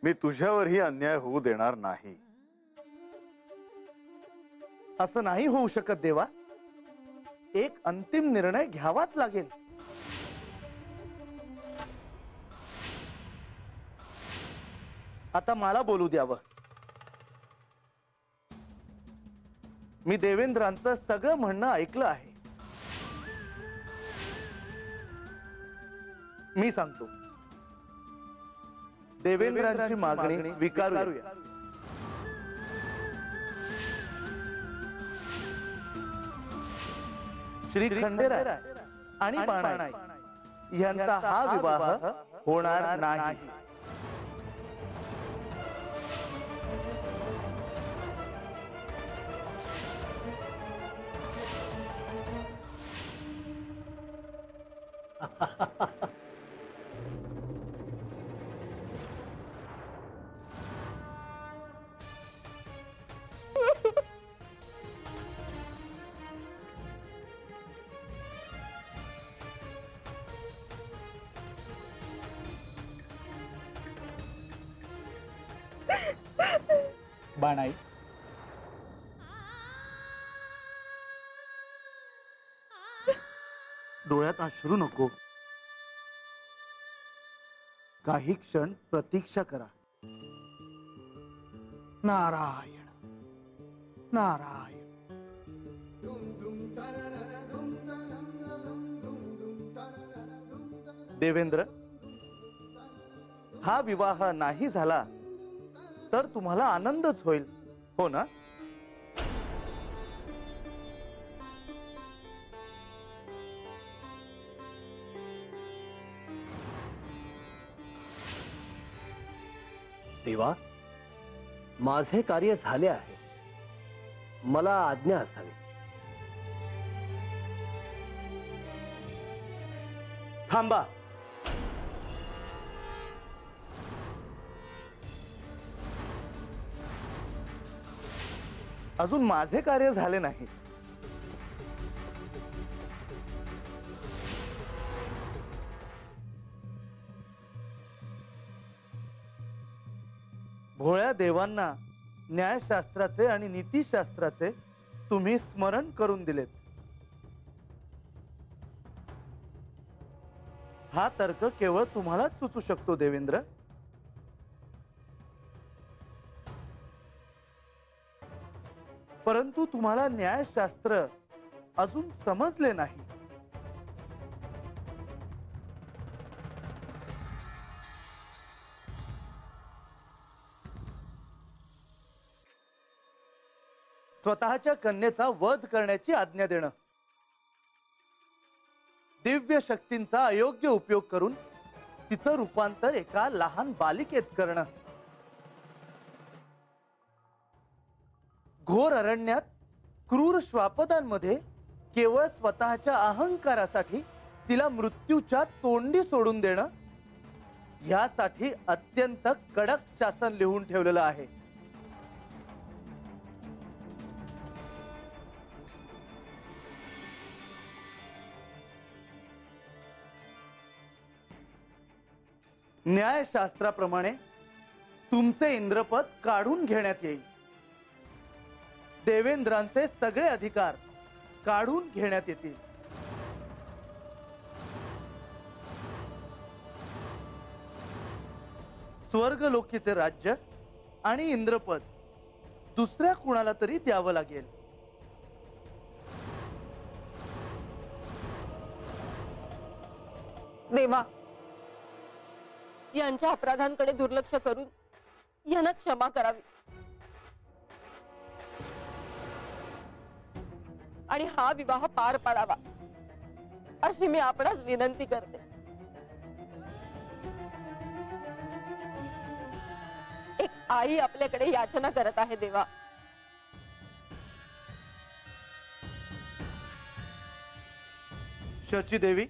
मी तुझ्यावरही अन्याय होऊ देणार नाही. असं नाही होऊ शकत देवा. एक अंतिम निर्णय घ्यावाच लागेल. आता मला बोलू द्यावं. मी देवेंद्रांचं सगळं म्हणणं ऐकलं आहे. मी सांगतो, देवेंद्रांची मागणी स्वीकारूया. श्री खंडेराय आणि बाणाई यांचा हा विवाह होणार नाही. बाणाई, डोळ्यात अश्रू नको. काही क्षण प्रतीक्षा करा. नारायण नारायण. देवेंद्र, हा विवाह नाही झाला तर तुम्हाला आनंदच होईल, हो ना? देवा, माझे कार्य झाले आहे. मला आज्ञा असावी. थांबा. अजून माझे कार्य झाले नाही. भोळ्या देवांना न्यायशास्त्राचे आणि नीतिशास्त्राचे तुम्ही स्मरण करून दिलेत. हा तर्क केवळ तुम्हालाच सुचू शकतो देवेंद्र. परंतु तुम्हाला न्यायशास्त्र अजून समजले नाही. स्वतःच्या कन्येचा वध करण्याची आज्ञा देणं, दिव्य शक्तींचा अयोग्य उपयोग करून तिचं रूपांतर एका लहान बालिकेत करणं, घोर अरण्यात क्रूर श्वापदांमध्ये केवळ स्वतःच्या अहंकारासाठी तिला मृत्यूच्या तोंडी सोडून देणं, यासाठी अत्यंत कडक शासन लिहून ठेवलेलं आहे. न्यायशास्त्राप्रमाणे तुमचे इंद्रपद काढून घेण्यात येईल. देवेंद्रांचे सगळे अधिकार काढून घेण्यात येतील. स्वर्गलोकीचे राज्य आणि इंद्रपद दुसऱ्या कुणाला तरी द्यावं लागेल. देवा, यांच्या अपराधांकडे दुर्लक्ष करून यांना क्षमा करावी आणि हा विवाह पार पाडावा अशी मी आपणास विनंती करते. एक आई आपल्याकडे याचना करत आहे देवा. शची देवी,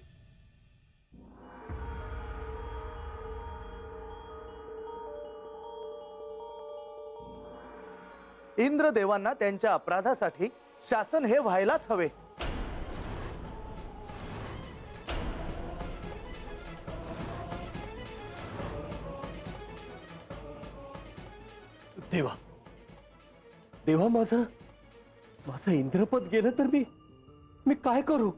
इंद्रदेवांना त्यांच्या अपराधासाठी शासन हे व्हायलाच हवे. देवा, देवा, माझं इंद्रपद गेलं तर मी काय करू?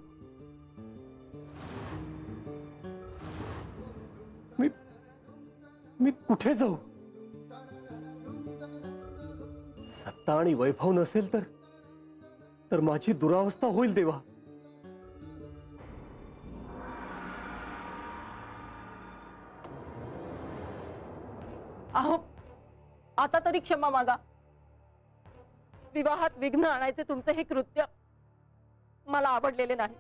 मी कुठे जाऊ? सत्ता आणि वैभव नसेल तर माझी दुरावस्था होईल देवा. अहो, आता तरी क्षमा मागा. विवाहात विघ्न आणायचे तुमचे हे कृत्य मला आवडलेले नाही.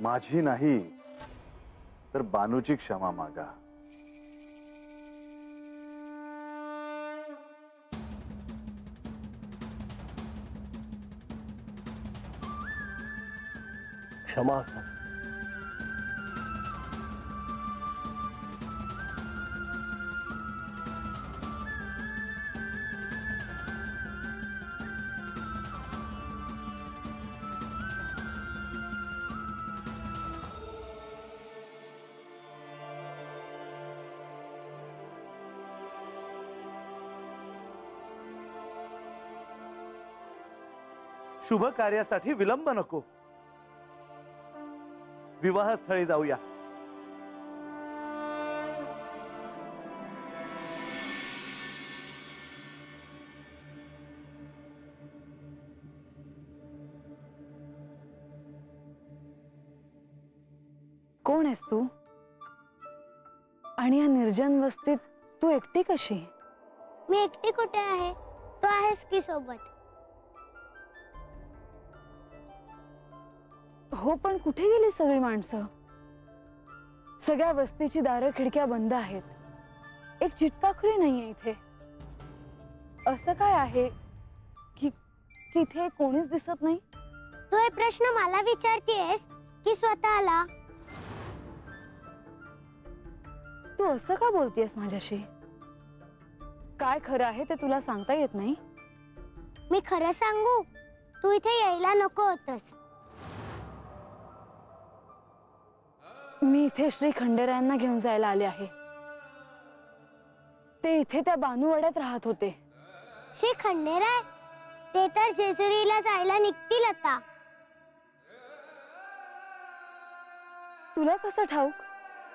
माझी नाही तर बानूची क्षमा मागा. क्षमा असा. शुभ कार्यासाठी विलंब नको. विवाहस्थळी जाऊया. कोण आहेस तू? आणि या निर्जन वस्तीत तू एकटी कशी? मी एकटी कुठे आहे? तू आहेस की सोबत? हो, पण कुठे गेली सगळी माणसं? सगळ्या वस्तीची दारं खिडक्या बंद आहेत. एक चिटपाखरी नाहीये इथे. असं काय आहे की इथे कोणीच दिसत नाही? तू हे प्रश्न मला विचारतेस की स्वतःला? तू असं का बोलतेस माझ्याशी? काय खरं आहे ते तुला सांगता येत नाही? मी खरं सांगू, तू इथे यायला नको होतस. मी इथे श्री खंडेरायांना घेऊन जायला आले आहे. ते इथे त्या बानूवाड्यात राहत होते. श्री खंडेराय? ते तर जेजुरीला जायला निघतील आता. तुला कसं ठाऊक?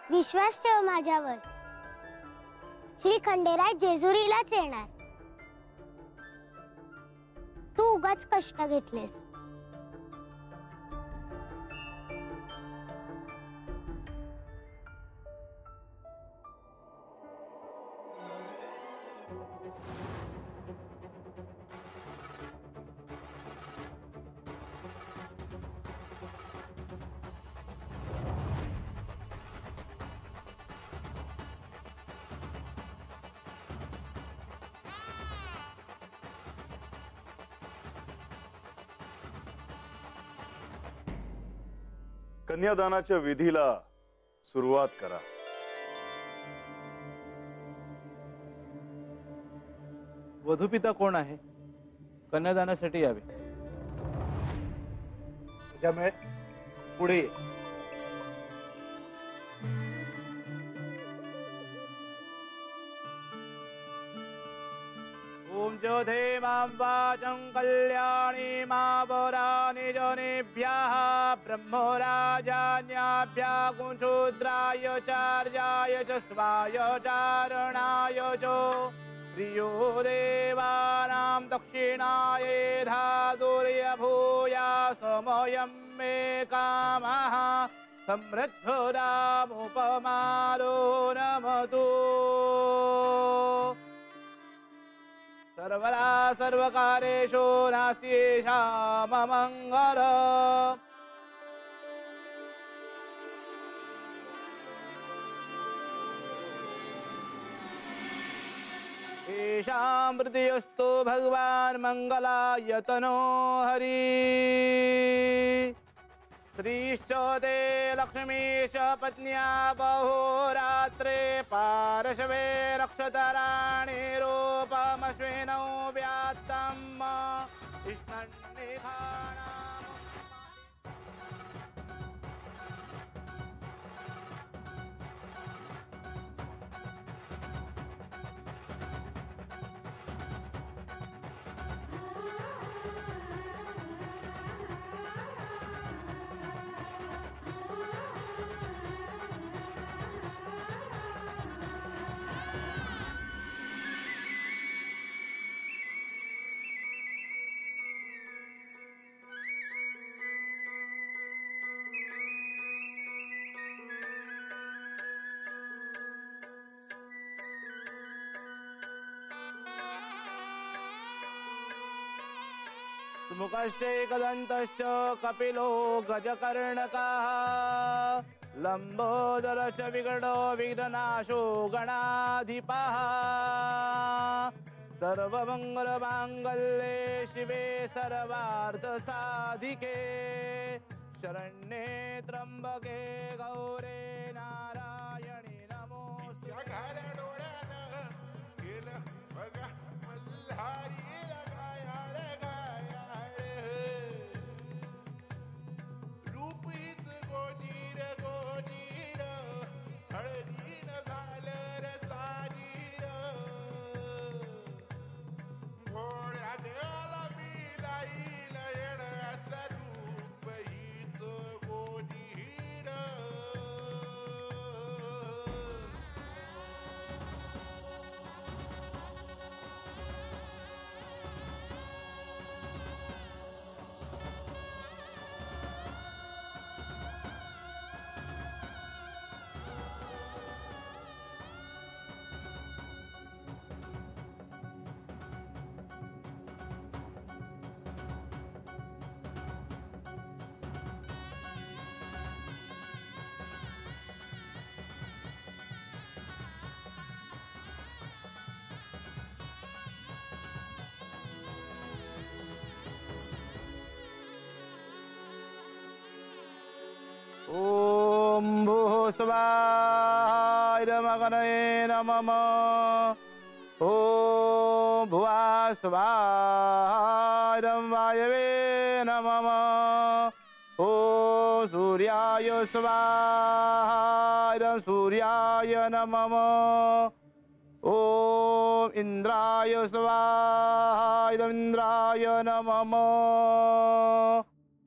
विश्वास ठेव माझ्यावर. श्री खंडेराय जेजुरीलाच येणार. तू उगाच कष्ट घेतलेस. कन्यादानाच्या विधीला सुरुवात करा. वधूपिता कोण आहे? कन्यादानासाठी यावे. पुढे ये. ओम ज्योथे मां वाचं कल्याणी मावरानि जनेभ्यः ब्रह्मराजान्याभ्यः कुशूद्राय चार्याय च स्वाय चारणाय च प्रियो देवानां दक्षिणाये धातुर्य भूया समयं मे कामः समृद्धरामुपमारो नमतु. सर्वदा सर्वकारेषु नास्त्येषाममङ्गल. येषां हृदयस्थो भगवान् मङ्गलायतनो हरि. श्रीश्चोदे लक्ष्मीश पत्न्या बहुरात्रे पार्श्वे नक्षत्राणि रूपमश्विनौ व्यात्तम् इष्णन्निधानम् मुखश्चैकदन्तश्च कपिलो गजकर्णकः लम्बोदरश्च विगडो विघ्ननाशो गणाधिपः सर्वमङ्गलमाङ्गल्ये शिवे सर्वार्थसाधिके शरण्ये त्र्यंबके गौरे नारायणी नमोस्तुते. ॐ भूः स्वाहाय नमः नमः. ॐ भुवः स्वाहाय वायवे नमः. ॐ सूर्याय स्वाहाय सूर्याय नमः. ॐ इन्द्राय स्वाहाय इन्द्राय नमः.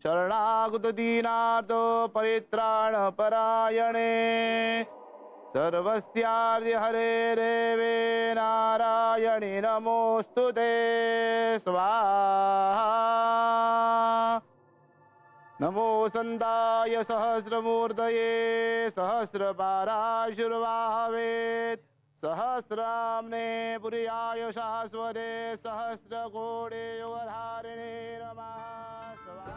शरणागत दीनार्थ परित्राण परायणे सर्वस्यार्य हरे रेवे नारायणी नमोस्तुते. स्वाहा. नमो संदाय सहस्रमूर्तये सहस्रपाराशुर्वाहवेत् सहस्राम्ने पुर्याय शाश्वते सहस्रकोटे युगधारिणे नमः. स्वाहा.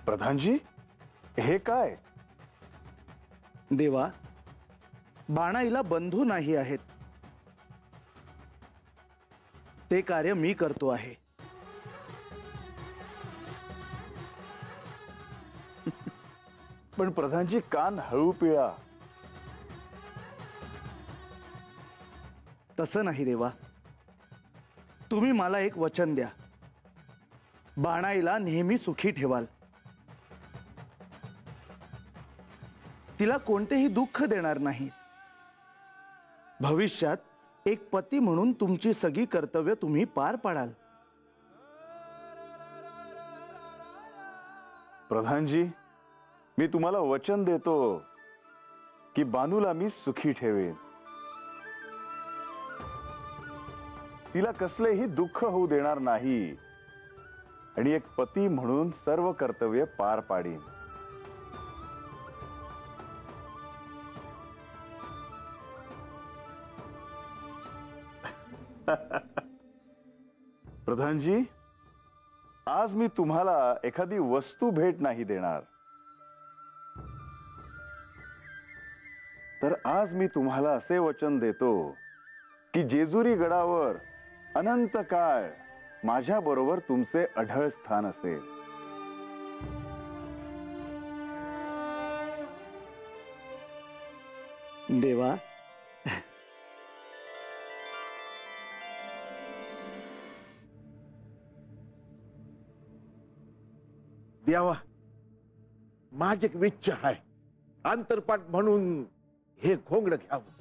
प्रधानजी, हे काय? देवा, बाणाईला बंधू नाही आहेत, ते कार्य मी करतो आहे. पण प्रधानजी, कान हळू पिळा. तसं नाही देवा, तुम्ही मला एक वचन द्या. बाणाईला नेहमी सुखी ठेवाल, तिला कोणतेही दुःख देणार नाही. भविष्यात एक पती म्हणून तुमची सगळी कर्तव्य तुम्ही पार पाडाल. प्रधानजी, मी तुम्हाला वचन देतो की बानूला मी सुखी ठेवेन. तिला कसलेही दुःख होऊ देणार नाही आणि एक पती म्हणून सर्व कर्तव्य पार पाडीन. प्रधानजी, आज मी तुम्हाला एखादी वस्तू भेट नाही देणार, तर आज मी तुम्हाला असे वचन देतो की जेजुरी गडावर अनंत काळ माझ्या बरोबर तुमचे अढळ स्थान असेल. देवा, द्यावा, माझी एक इच्छा आहे. अंतरपाठ म्हणून हे घोंगड घ्यावं.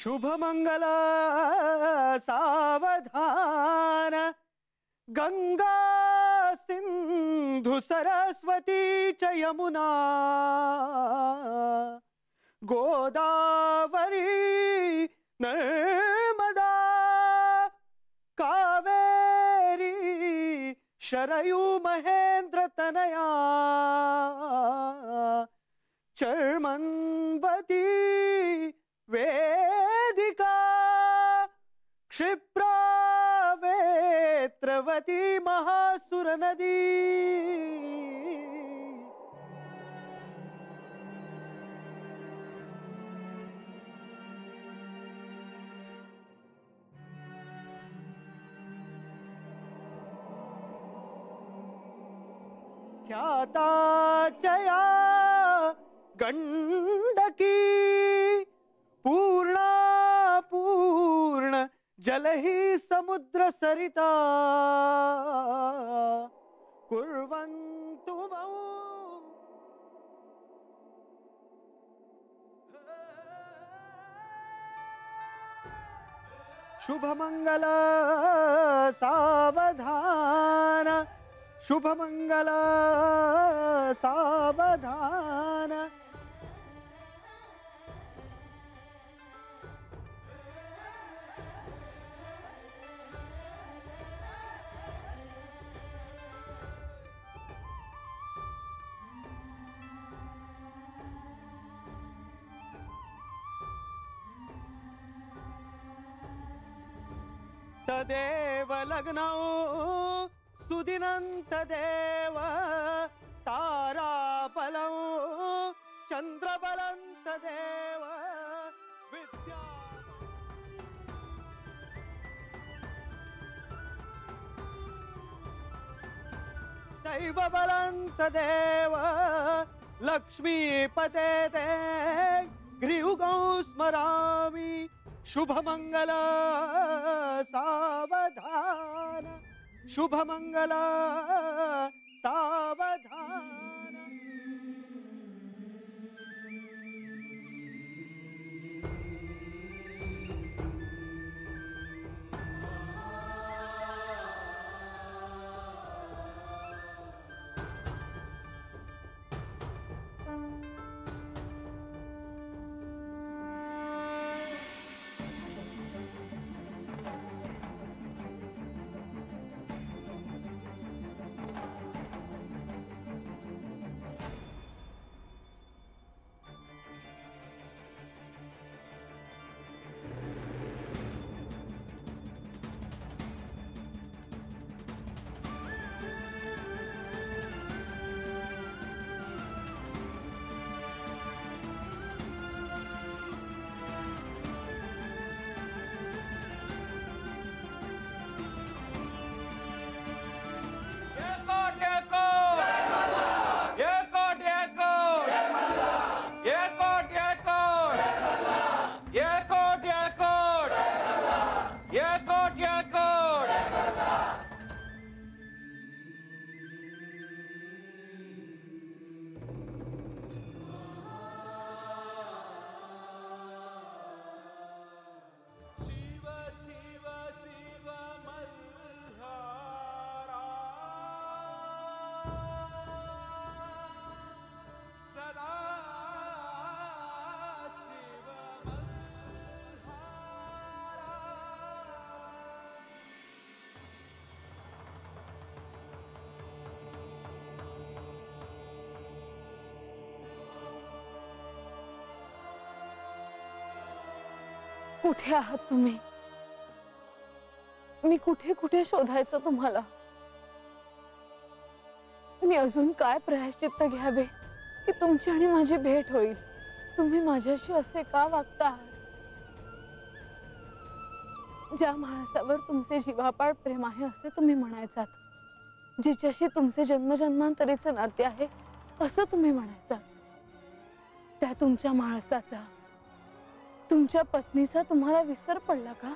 शुभमंगल सावधान, गंगा सिंधु सरस्वती च यमुना गोदावरी नर्मदा कावेरी शरयू महेंद्र तनया चर्मन्वती वेदिका क्षिप्रा वेत्रवती महासुर नदी. ख्याता चया गंडकी पूर्णा पूर्ण जल ही समुद्र सरिता कुर्वन्तु मौ. शुभमंगल सावधान, शुभमंगल सावधान. तदेव लग्नौ सुदिनं तदेव ताराबलं चंद्रबलं तदेव विद्या. दैवबलं तदेव लक्ष्मीपते ते गृहुगौ स्मरामि. शुभमंगल सावधान, शुभमंगल सावधान. कुठे आहात तुम्ही? मी कुठे कुठे शोधायचं तुम्हाला? मी अजून काय प्रायश्चित्त घ्यावे की तुमची आणि माझी भेट होईल? तुम्ही माझ्याशी असे का वागता आहात? ज्या माणसावर तुमचे जीवापाड प्रेम आहे असे तुम्ही म्हणायचात, जिच्याशी तुमचे जन्मजन्मांतरीचे नाते आहे असं तुम्ही म्हणायचात, त्या तुमच्या माणसाचा, तुमच्या पत्नीचा तुम्हाला विसर पडला का?